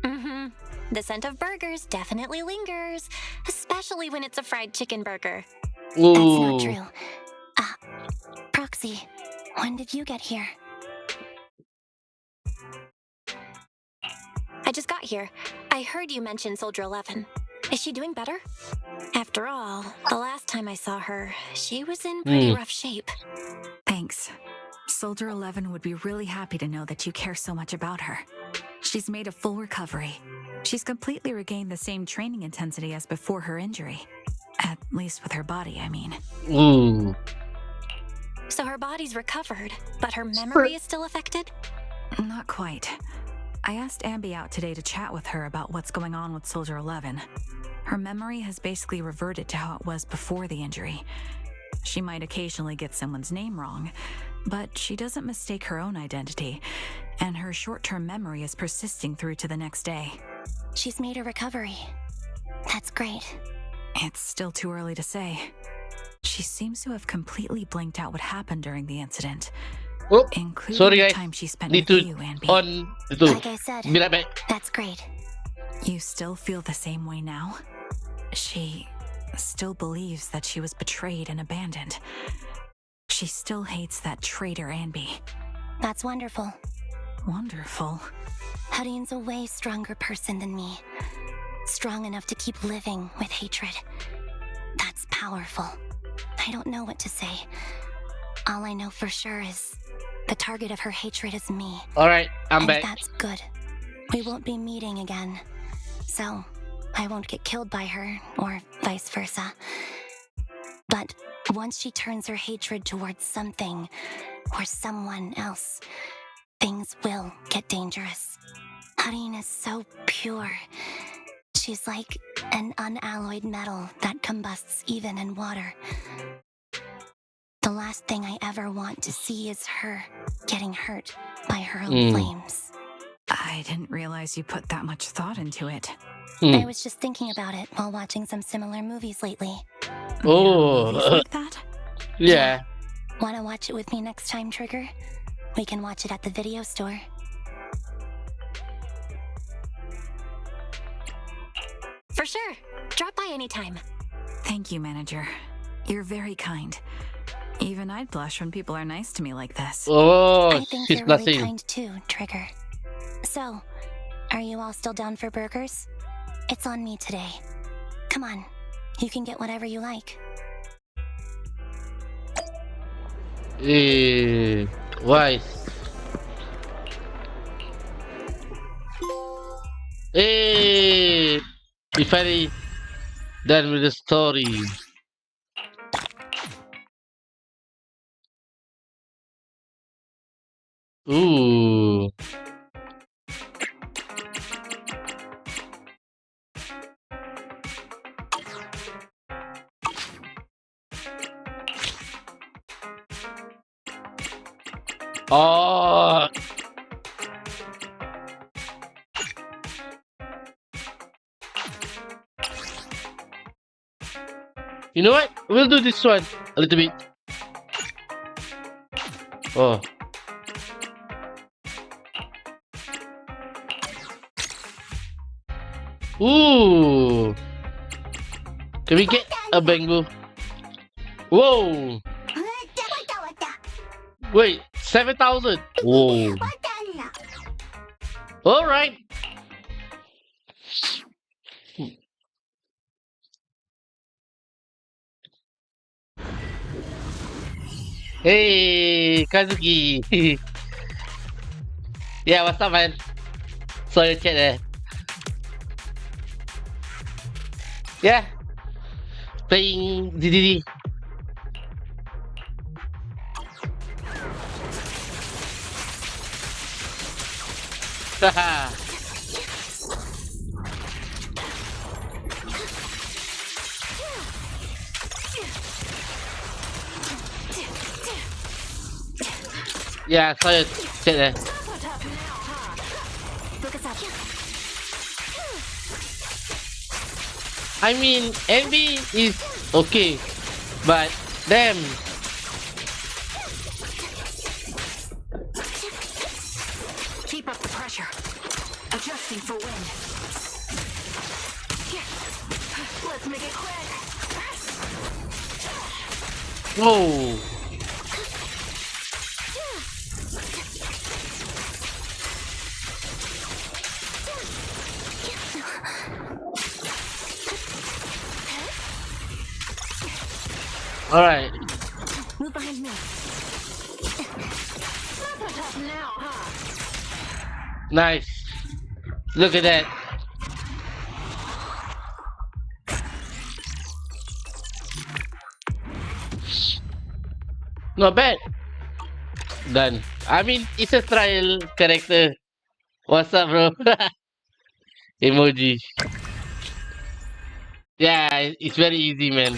[SPEAKER 8] Mm-hmm. The scent of burgers definitely lingers, especially when it's a fried chicken burger.
[SPEAKER 3] That's not
[SPEAKER 1] Ooh.
[SPEAKER 3] true. Proxy, when did you get here?
[SPEAKER 8] I just got here. I heard you mention Soldier 11. Is she doing better? After all, the last time I saw her, she was in pretty rough shape.
[SPEAKER 4] Thanks. Soldier 11 would be really happy to know that you care so much about her. She's made a full recovery. She's completely regained the same training intensity as before her injury. At least with her body, I mean.
[SPEAKER 1] Ooh.
[SPEAKER 8] So her body's recovered, but her memory is still affected?
[SPEAKER 4] Not quite. I asked Anby out today to chat with her about what's going on with Soldier 11. Her memory has basically reverted to how it was before the injury. She might occasionally get someone's name wrong, but she doesn't mistake her own identity, and her short-term memory is persisting through to the next day.
[SPEAKER 3] She's made a recovery. That's great.
[SPEAKER 4] It's still too early to say. She seems to have completely blanked out what happened during the incident,
[SPEAKER 1] Oh,
[SPEAKER 4] including
[SPEAKER 1] sorry
[SPEAKER 4] the
[SPEAKER 1] guys.
[SPEAKER 4] time she spent
[SPEAKER 1] Need
[SPEAKER 4] with
[SPEAKER 1] to
[SPEAKER 4] you, Anby.
[SPEAKER 1] on the two.
[SPEAKER 3] Like I said,
[SPEAKER 1] Be right back.
[SPEAKER 3] that's great.
[SPEAKER 4] You still feel the same way now? She still believes that she was betrayed and abandoned. She still hates that traitor Anby.
[SPEAKER 3] That's wonderful.
[SPEAKER 4] Wonderful.
[SPEAKER 3] Hudion's a way stronger person than me. Strong enough to keep living with hatred. That's powerful. I don't know what to say. All I know for sure is the target of her hatred is me.
[SPEAKER 1] All right, I'm
[SPEAKER 3] And
[SPEAKER 1] back.
[SPEAKER 3] that's good. We won't be meeting again. So, I won't get killed by her, or vice versa. But once she turns her hatred towards something or someone else, things will get dangerous. Hudion is so pure. She's like an unalloyed metal that combusts even in water. The last thing I ever want to see is her getting hurt by her own flames.
[SPEAKER 4] I didn't realize you put that much thought into it.
[SPEAKER 3] I was just thinking about it while watching some similar movies lately.
[SPEAKER 1] Oh,
[SPEAKER 4] Movies like that?
[SPEAKER 1] yeah.
[SPEAKER 3] Wanna watch it with me next time, Trigger? We can watch it at the video store.
[SPEAKER 8] For sure. Drop by anytime.
[SPEAKER 4] Thank you, manager. You're very kind. Even I'd blush when people are nice to me like this.
[SPEAKER 1] Oh,
[SPEAKER 3] I think
[SPEAKER 1] she's
[SPEAKER 3] you're really
[SPEAKER 1] blushing.
[SPEAKER 3] kind too, Trigger. So, are you all still down for burgers? It's on me today. Come on, you can get whatever you like.
[SPEAKER 1] Why? Hey, we finally done with the story. Ooh. Oh. You know what? We'll do this one a little bit. Oh. Ooh. Can we get a bamboo? Whoa. Wait, 7,000. Whoa. All right. Hey, Kazuki. Yeah, what's up, man? Saw your chat there. Yeah, playing DDD. Haha. Yeah, saw your chat there.
[SPEAKER 3] Look us up.
[SPEAKER 1] I mean, Anby is okay, but damn.
[SPEAKER 4] Keep up the pressure. Adjusting for wind. Let's make it quick.
[SPEAKER 1] Whoa. All right.
[SPEAKER 3] Move behind me.
[SPEAKER 1] Nice. Look at that. Not bad. Done. I mean, it's a trial character. What's up, bro? Emoji. Yeah, it's very easy, man.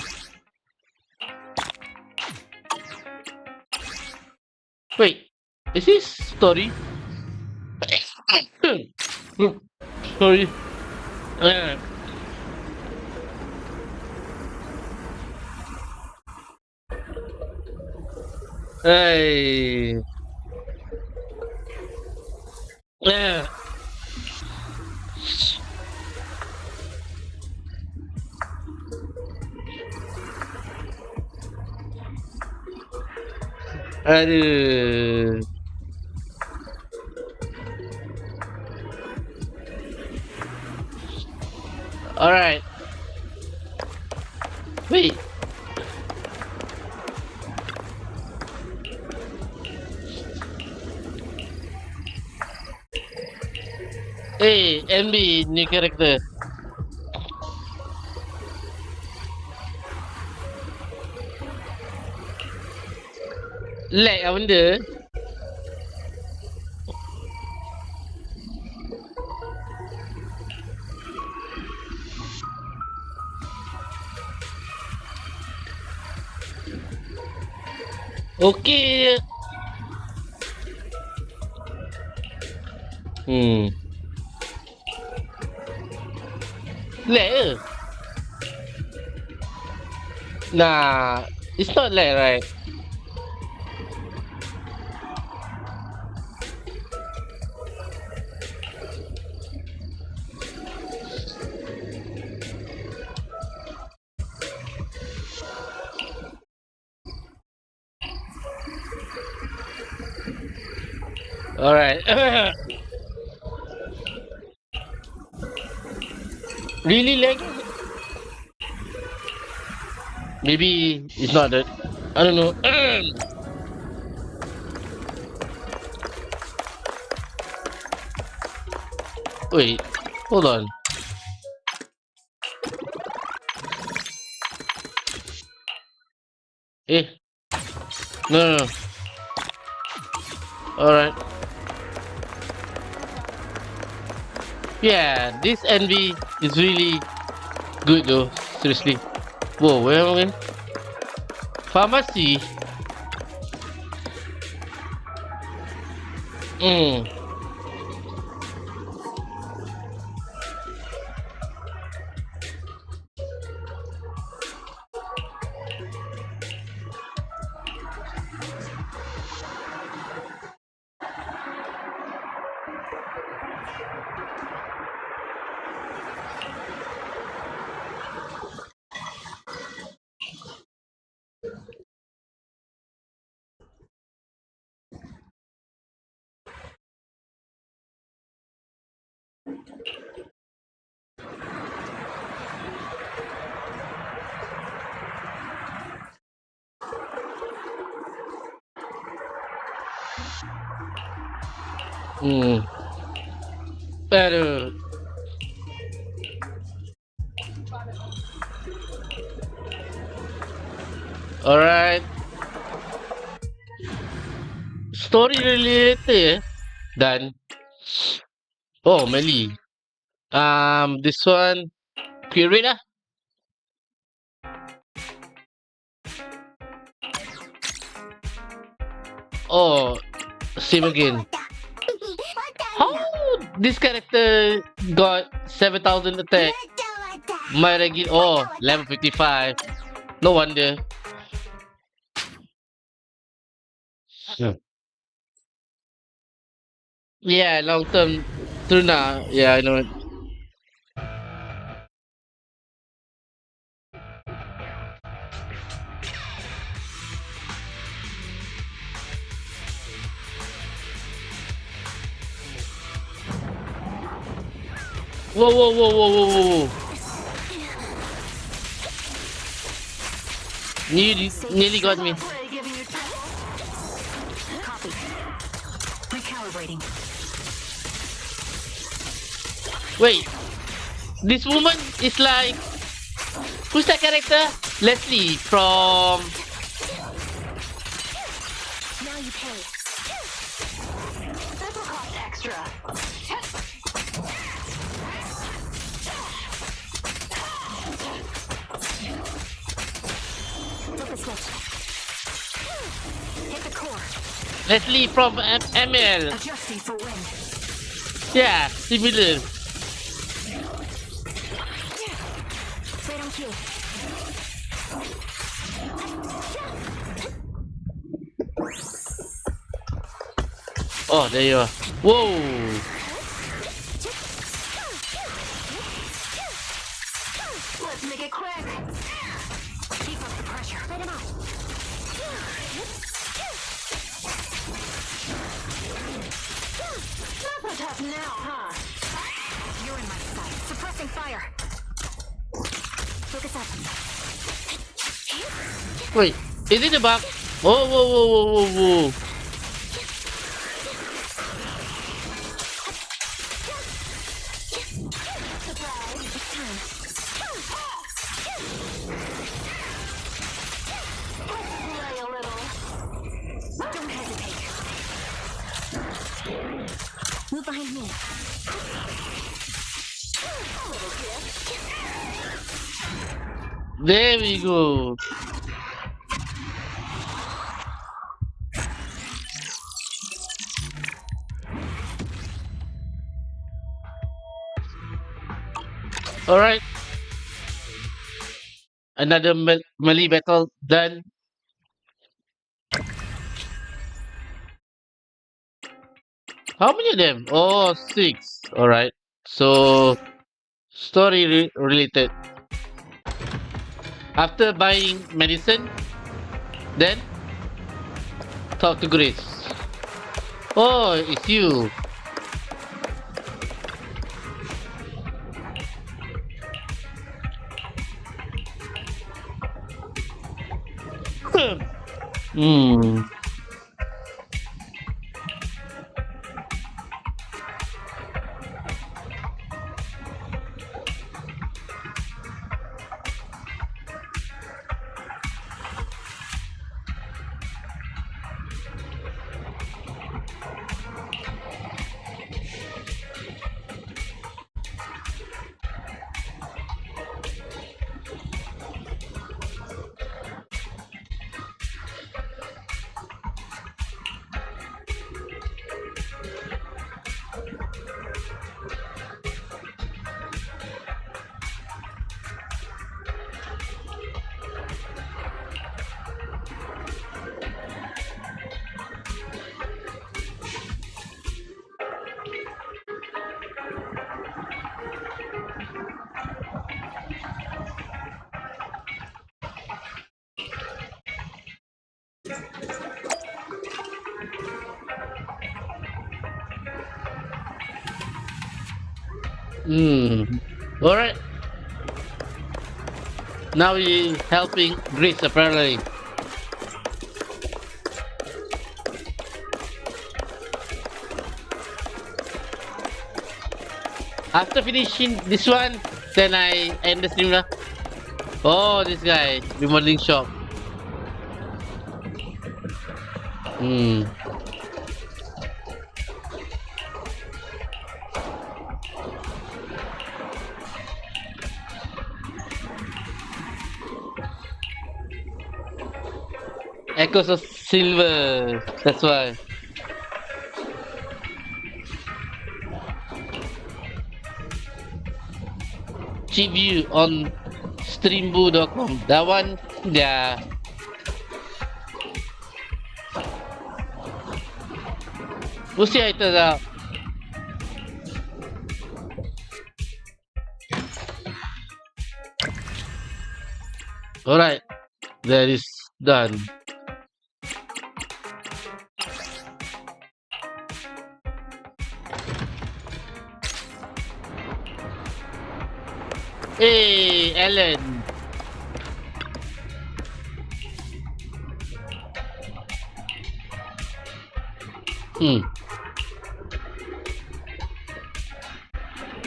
[SPEAKER 1] Wait, is this story? Sorry. Uh, Hey. Uh, Aduh. Alright. Wait. Hey, Anby, new character. Lag ah benda. Okay. Hmm. Lag ke? Nah, it's not lag, right? Alright. Really lagging? Maybe it's not that. I don't know. Wait, hold on. Eh, no. Alright. Yeah, this Anby is really good though. Seriously. Whoa, where am I going? Pharmacy. Hmm. Hmm. Aduh. Alright. Story related eh. Done. Oh, Melly. This one. Period ah. Oh, same again. How this character got 7,000 attack? My regular. Oh, level 55. No wonder. Yeah, yeah, long term. True now. Yeah, I know it. Whoa, whoa, whoa, whoa, whoa, whoa, whoa. Nearly got me.
[SPEAKER 4] Copy. Recalibrating.
[SPEAKER 1] Wait, this woman is like. Who's that character? Leslie from.
[SPEAKER 8] Now you pay.
[SPEAKER 6] That'll cost extra.
[SPEAKER 8] Flip the switch. Hit the core.
[SPEAKER 1] Leslie from ML.
[SPEAKER 4] Adjusting for wind.
[SPEAKER 1] Yeah, similar.
[SPEAKER 8] Right on cue.
[SPEAKER 1] Oh, there you are. Whoa.
[SPEAKER 6] Let's make it quick.
[SPEAKER 4] Keep up the pressure.
[SPEAKER 8] Let him out.
[SPEAKER 6] Not so tough now, huh?
[SPEAKER 4] You're in my sight. Suppressing fire.
[SPEAKER 8] Focus up.
[SPEAKER 1] Wait, is it a bug? Whoa, whoa, whoa, whoa, whoa, whoa.
[SPEAKER 6] Play a little.
[SPEAKER 8] Don't hesitate. Move behind me.
[SPEAKER 1] There we go. All right. Another melee battle done. How many of them? Oh, six. All right. So story related. After buying medicine, then talk to Grace. Oh, it's you. Hmm. Alright. Now we helping Greece apparently. After finishing this one, then I end the stream now. Oh, this guy, remodeling shop. Echoes of silver. That's why. Cheap view on streamboo.com. That one, yeah. We'll see how it turns out. Alright, that is done. Hey, Ellen.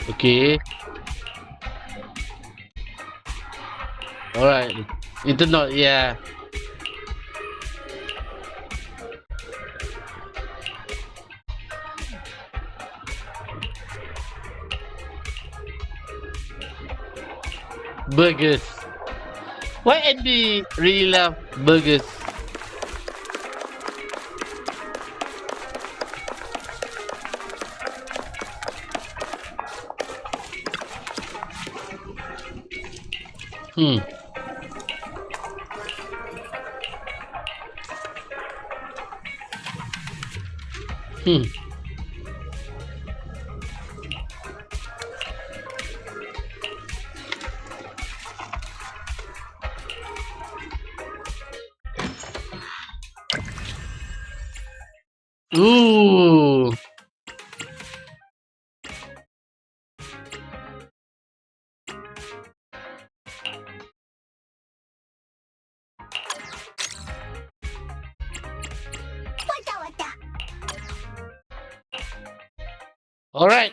[SPEAKER 1] Okay. Alright. Internet, yeah. Burgers. Why Andy really love burgers? Ooh. All right.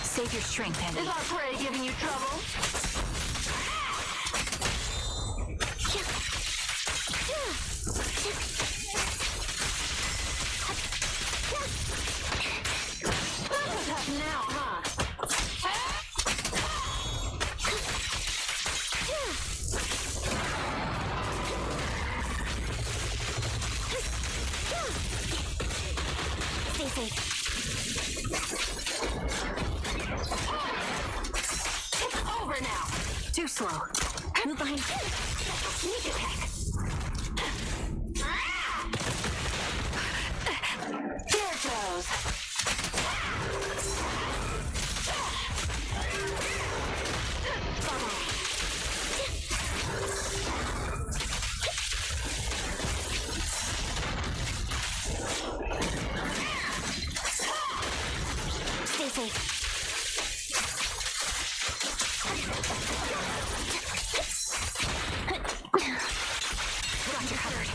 [SPEAKER 4] Save your strength, Anby.
[SPEAKER 6] Is our prey giving you trouble? Now, huh?
[SPEAKER 9] Stay safe.
[SPEAKER 6] It's over now.
[SPEAKER 4] Too slow.
[SPEAKER 9] Move behind.
[SPEAKER 6] Sneak attack. There it goes.
[SPEAKER 9] Stay safe.
[SPEAKER 6] Got you covered.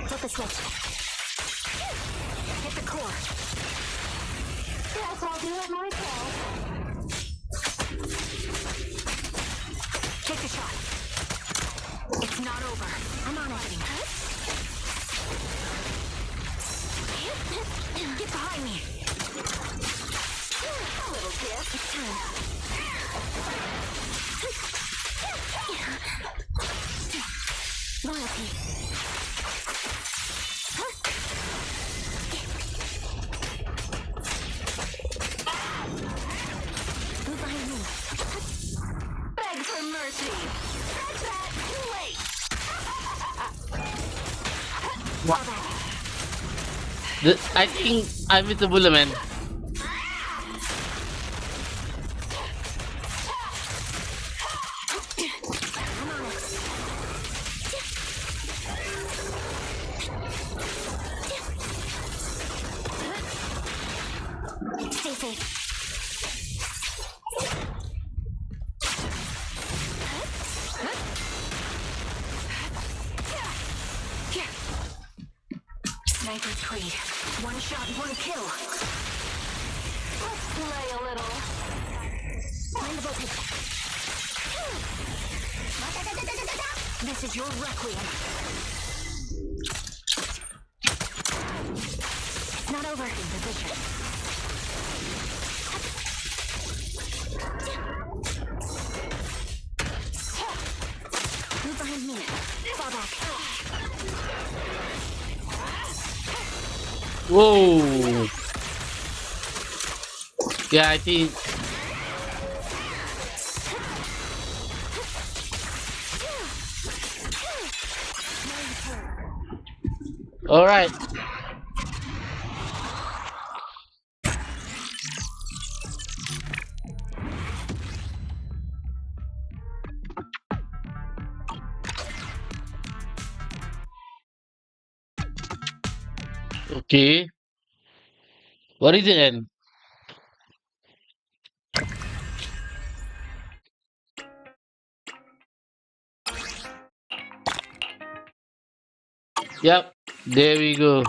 [SPEAKER 9] Flip a switch.
[SPEAKER 6] Hit the core. Guess I'll do it myself.
[SPEAKER 4] Take the shot. It's not over.
[SPEAKER 9] I'm on it.
[SPEAKER 4] Get behind me.
[SPEAKER 6] A little gift.
[SPEAKER 9] It's time. Loyalty.
[SPEAKER 1] I think I'm visible, man.
[SPEAKER 9] Stay safe.
[SPEAKER 6] Sniper Tweed. One shot, one kill. Let's play a little.
[SPEAKER 9] Find the voltage.
[SPEAKER 6] This is your requiem.
[SPEAKER 9] It's not over.
[SPEAKER 6] In position.
[SPEAKER 9] Move behind me. Fall back.
[SPEAKER 1] Whoa. Yeah, I think. All right. Okay. What is it then? Yep. There we go.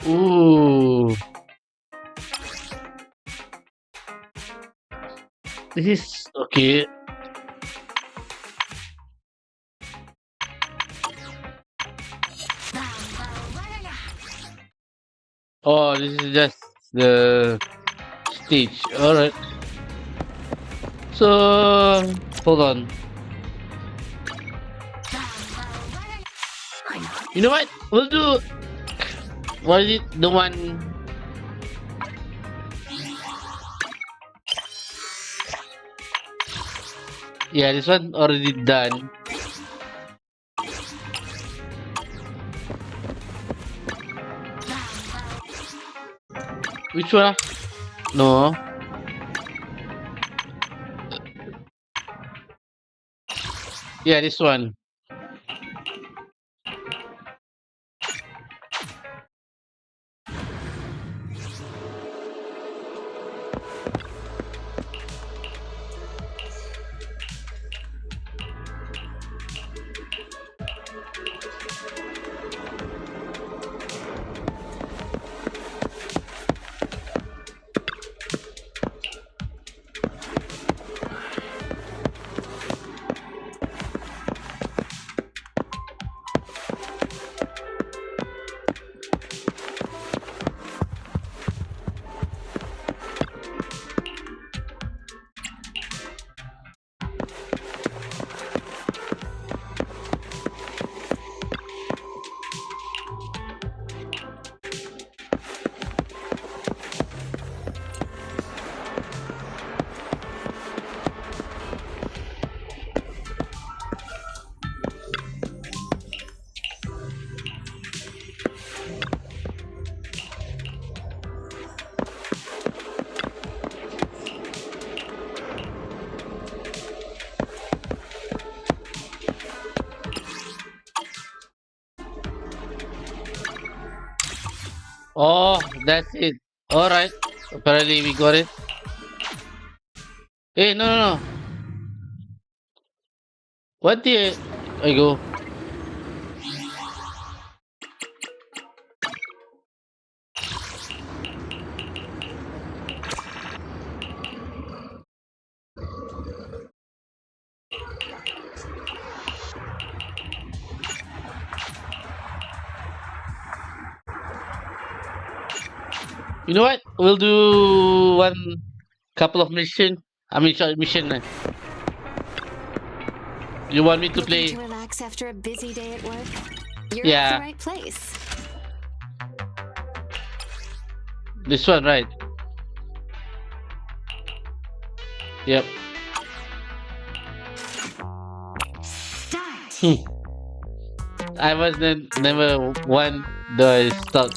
[SPEAKER 1] Ooh. This is okay. Oh, this is just the stage. All right. So hold on. You know what? We'll do. What is it? The one. Yeah, this one already done. Which one? No. Yeah, this one. Oh, that's it. All right. Apparently we got it. Hey, no, no, no. What the? I go. You know what? We'll do one couple of mission. I mean, short mission. You want me to
[SPEAKER 10] Looking
[SPEAKER 1] play?
[SPEAKER 10] to relax after a busy day at work? You're
[SPEAKER 1] Yeah.
[SPEAKER 10] at the right place.
[SPEAKER 1] This one, right? Yep.
[SPEAKER 10] Start.
[SPEAKER 1] I was never one the stuck.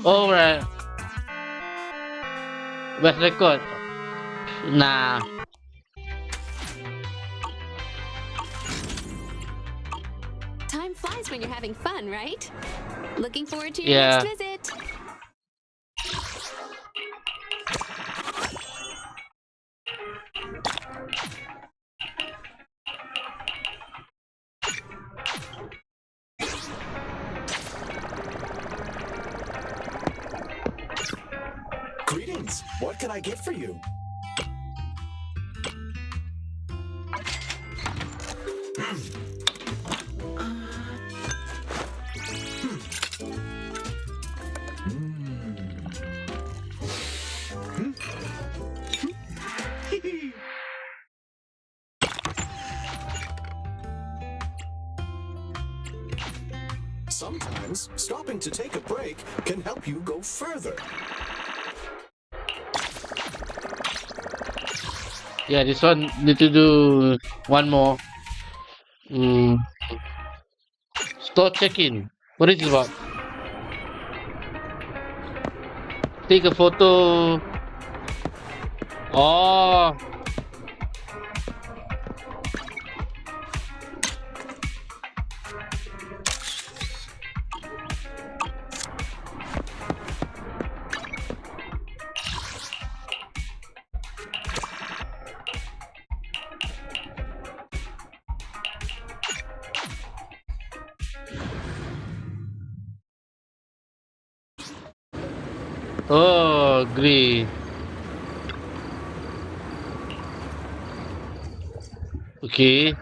[SPEAKER 1] Alright. Best record. Nah.
[SPEAKER 10] Time flies when you're having fun, right? Looking forward to your
[SPEAKER 1] Yeah.
[SPEAKER 10] next visit.
[SPEAKER 11] Greetings. What can I get for you? Sometimes stopping to take a break can help you go further.
[SPEAKER 1] Yeah, this one need to do one more. Store check-in. What is it about? Take a photo. Oh. Oh, agree. Okay.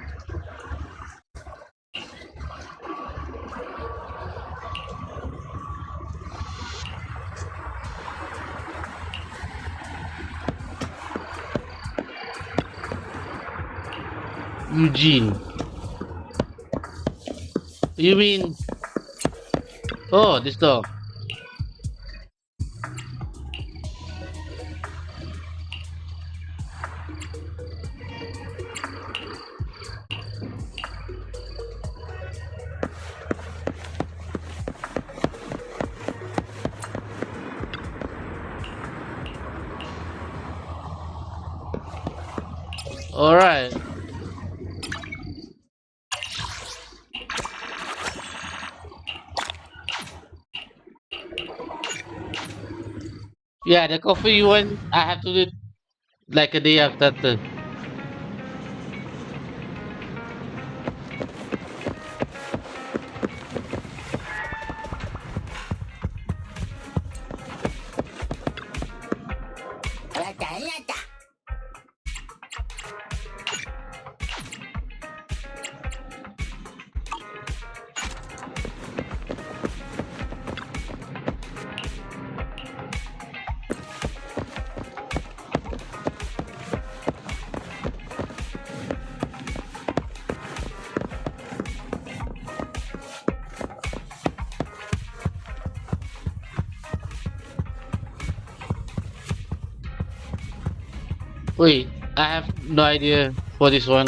[SPEAKER 1] Eugene. You mean? Oh, this dog. All right. Yeah, the coffee one I have to do it like a day after. Wait, I have no idea for this one.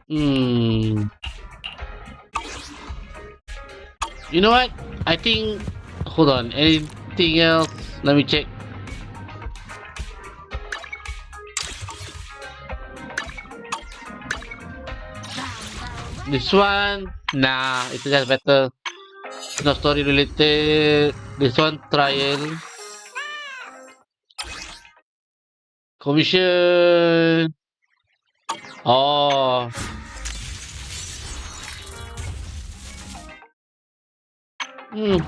[SPEAKER 1] Hmm. You know what? I think. Hold on. Anything else? Let me check. This one, nah, it's just better. No story related. This one, trial. Commission. Oh, hmm.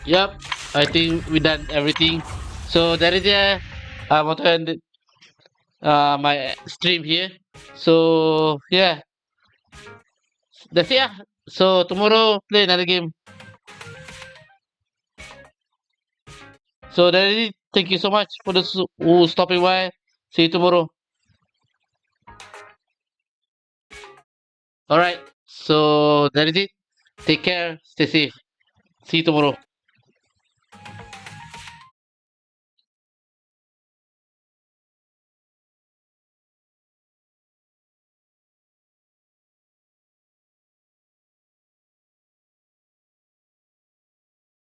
[SPEAKER 1] Yep. I think we done everything. So that is it. I want to end my stream here. So yeah, that's it. Yeah. So tomorrow play another game. So that is it. Thank you so much for those who stopping by. See you tomorrow. All right. So that is it. Take care. Stay safe. See you tomorrow.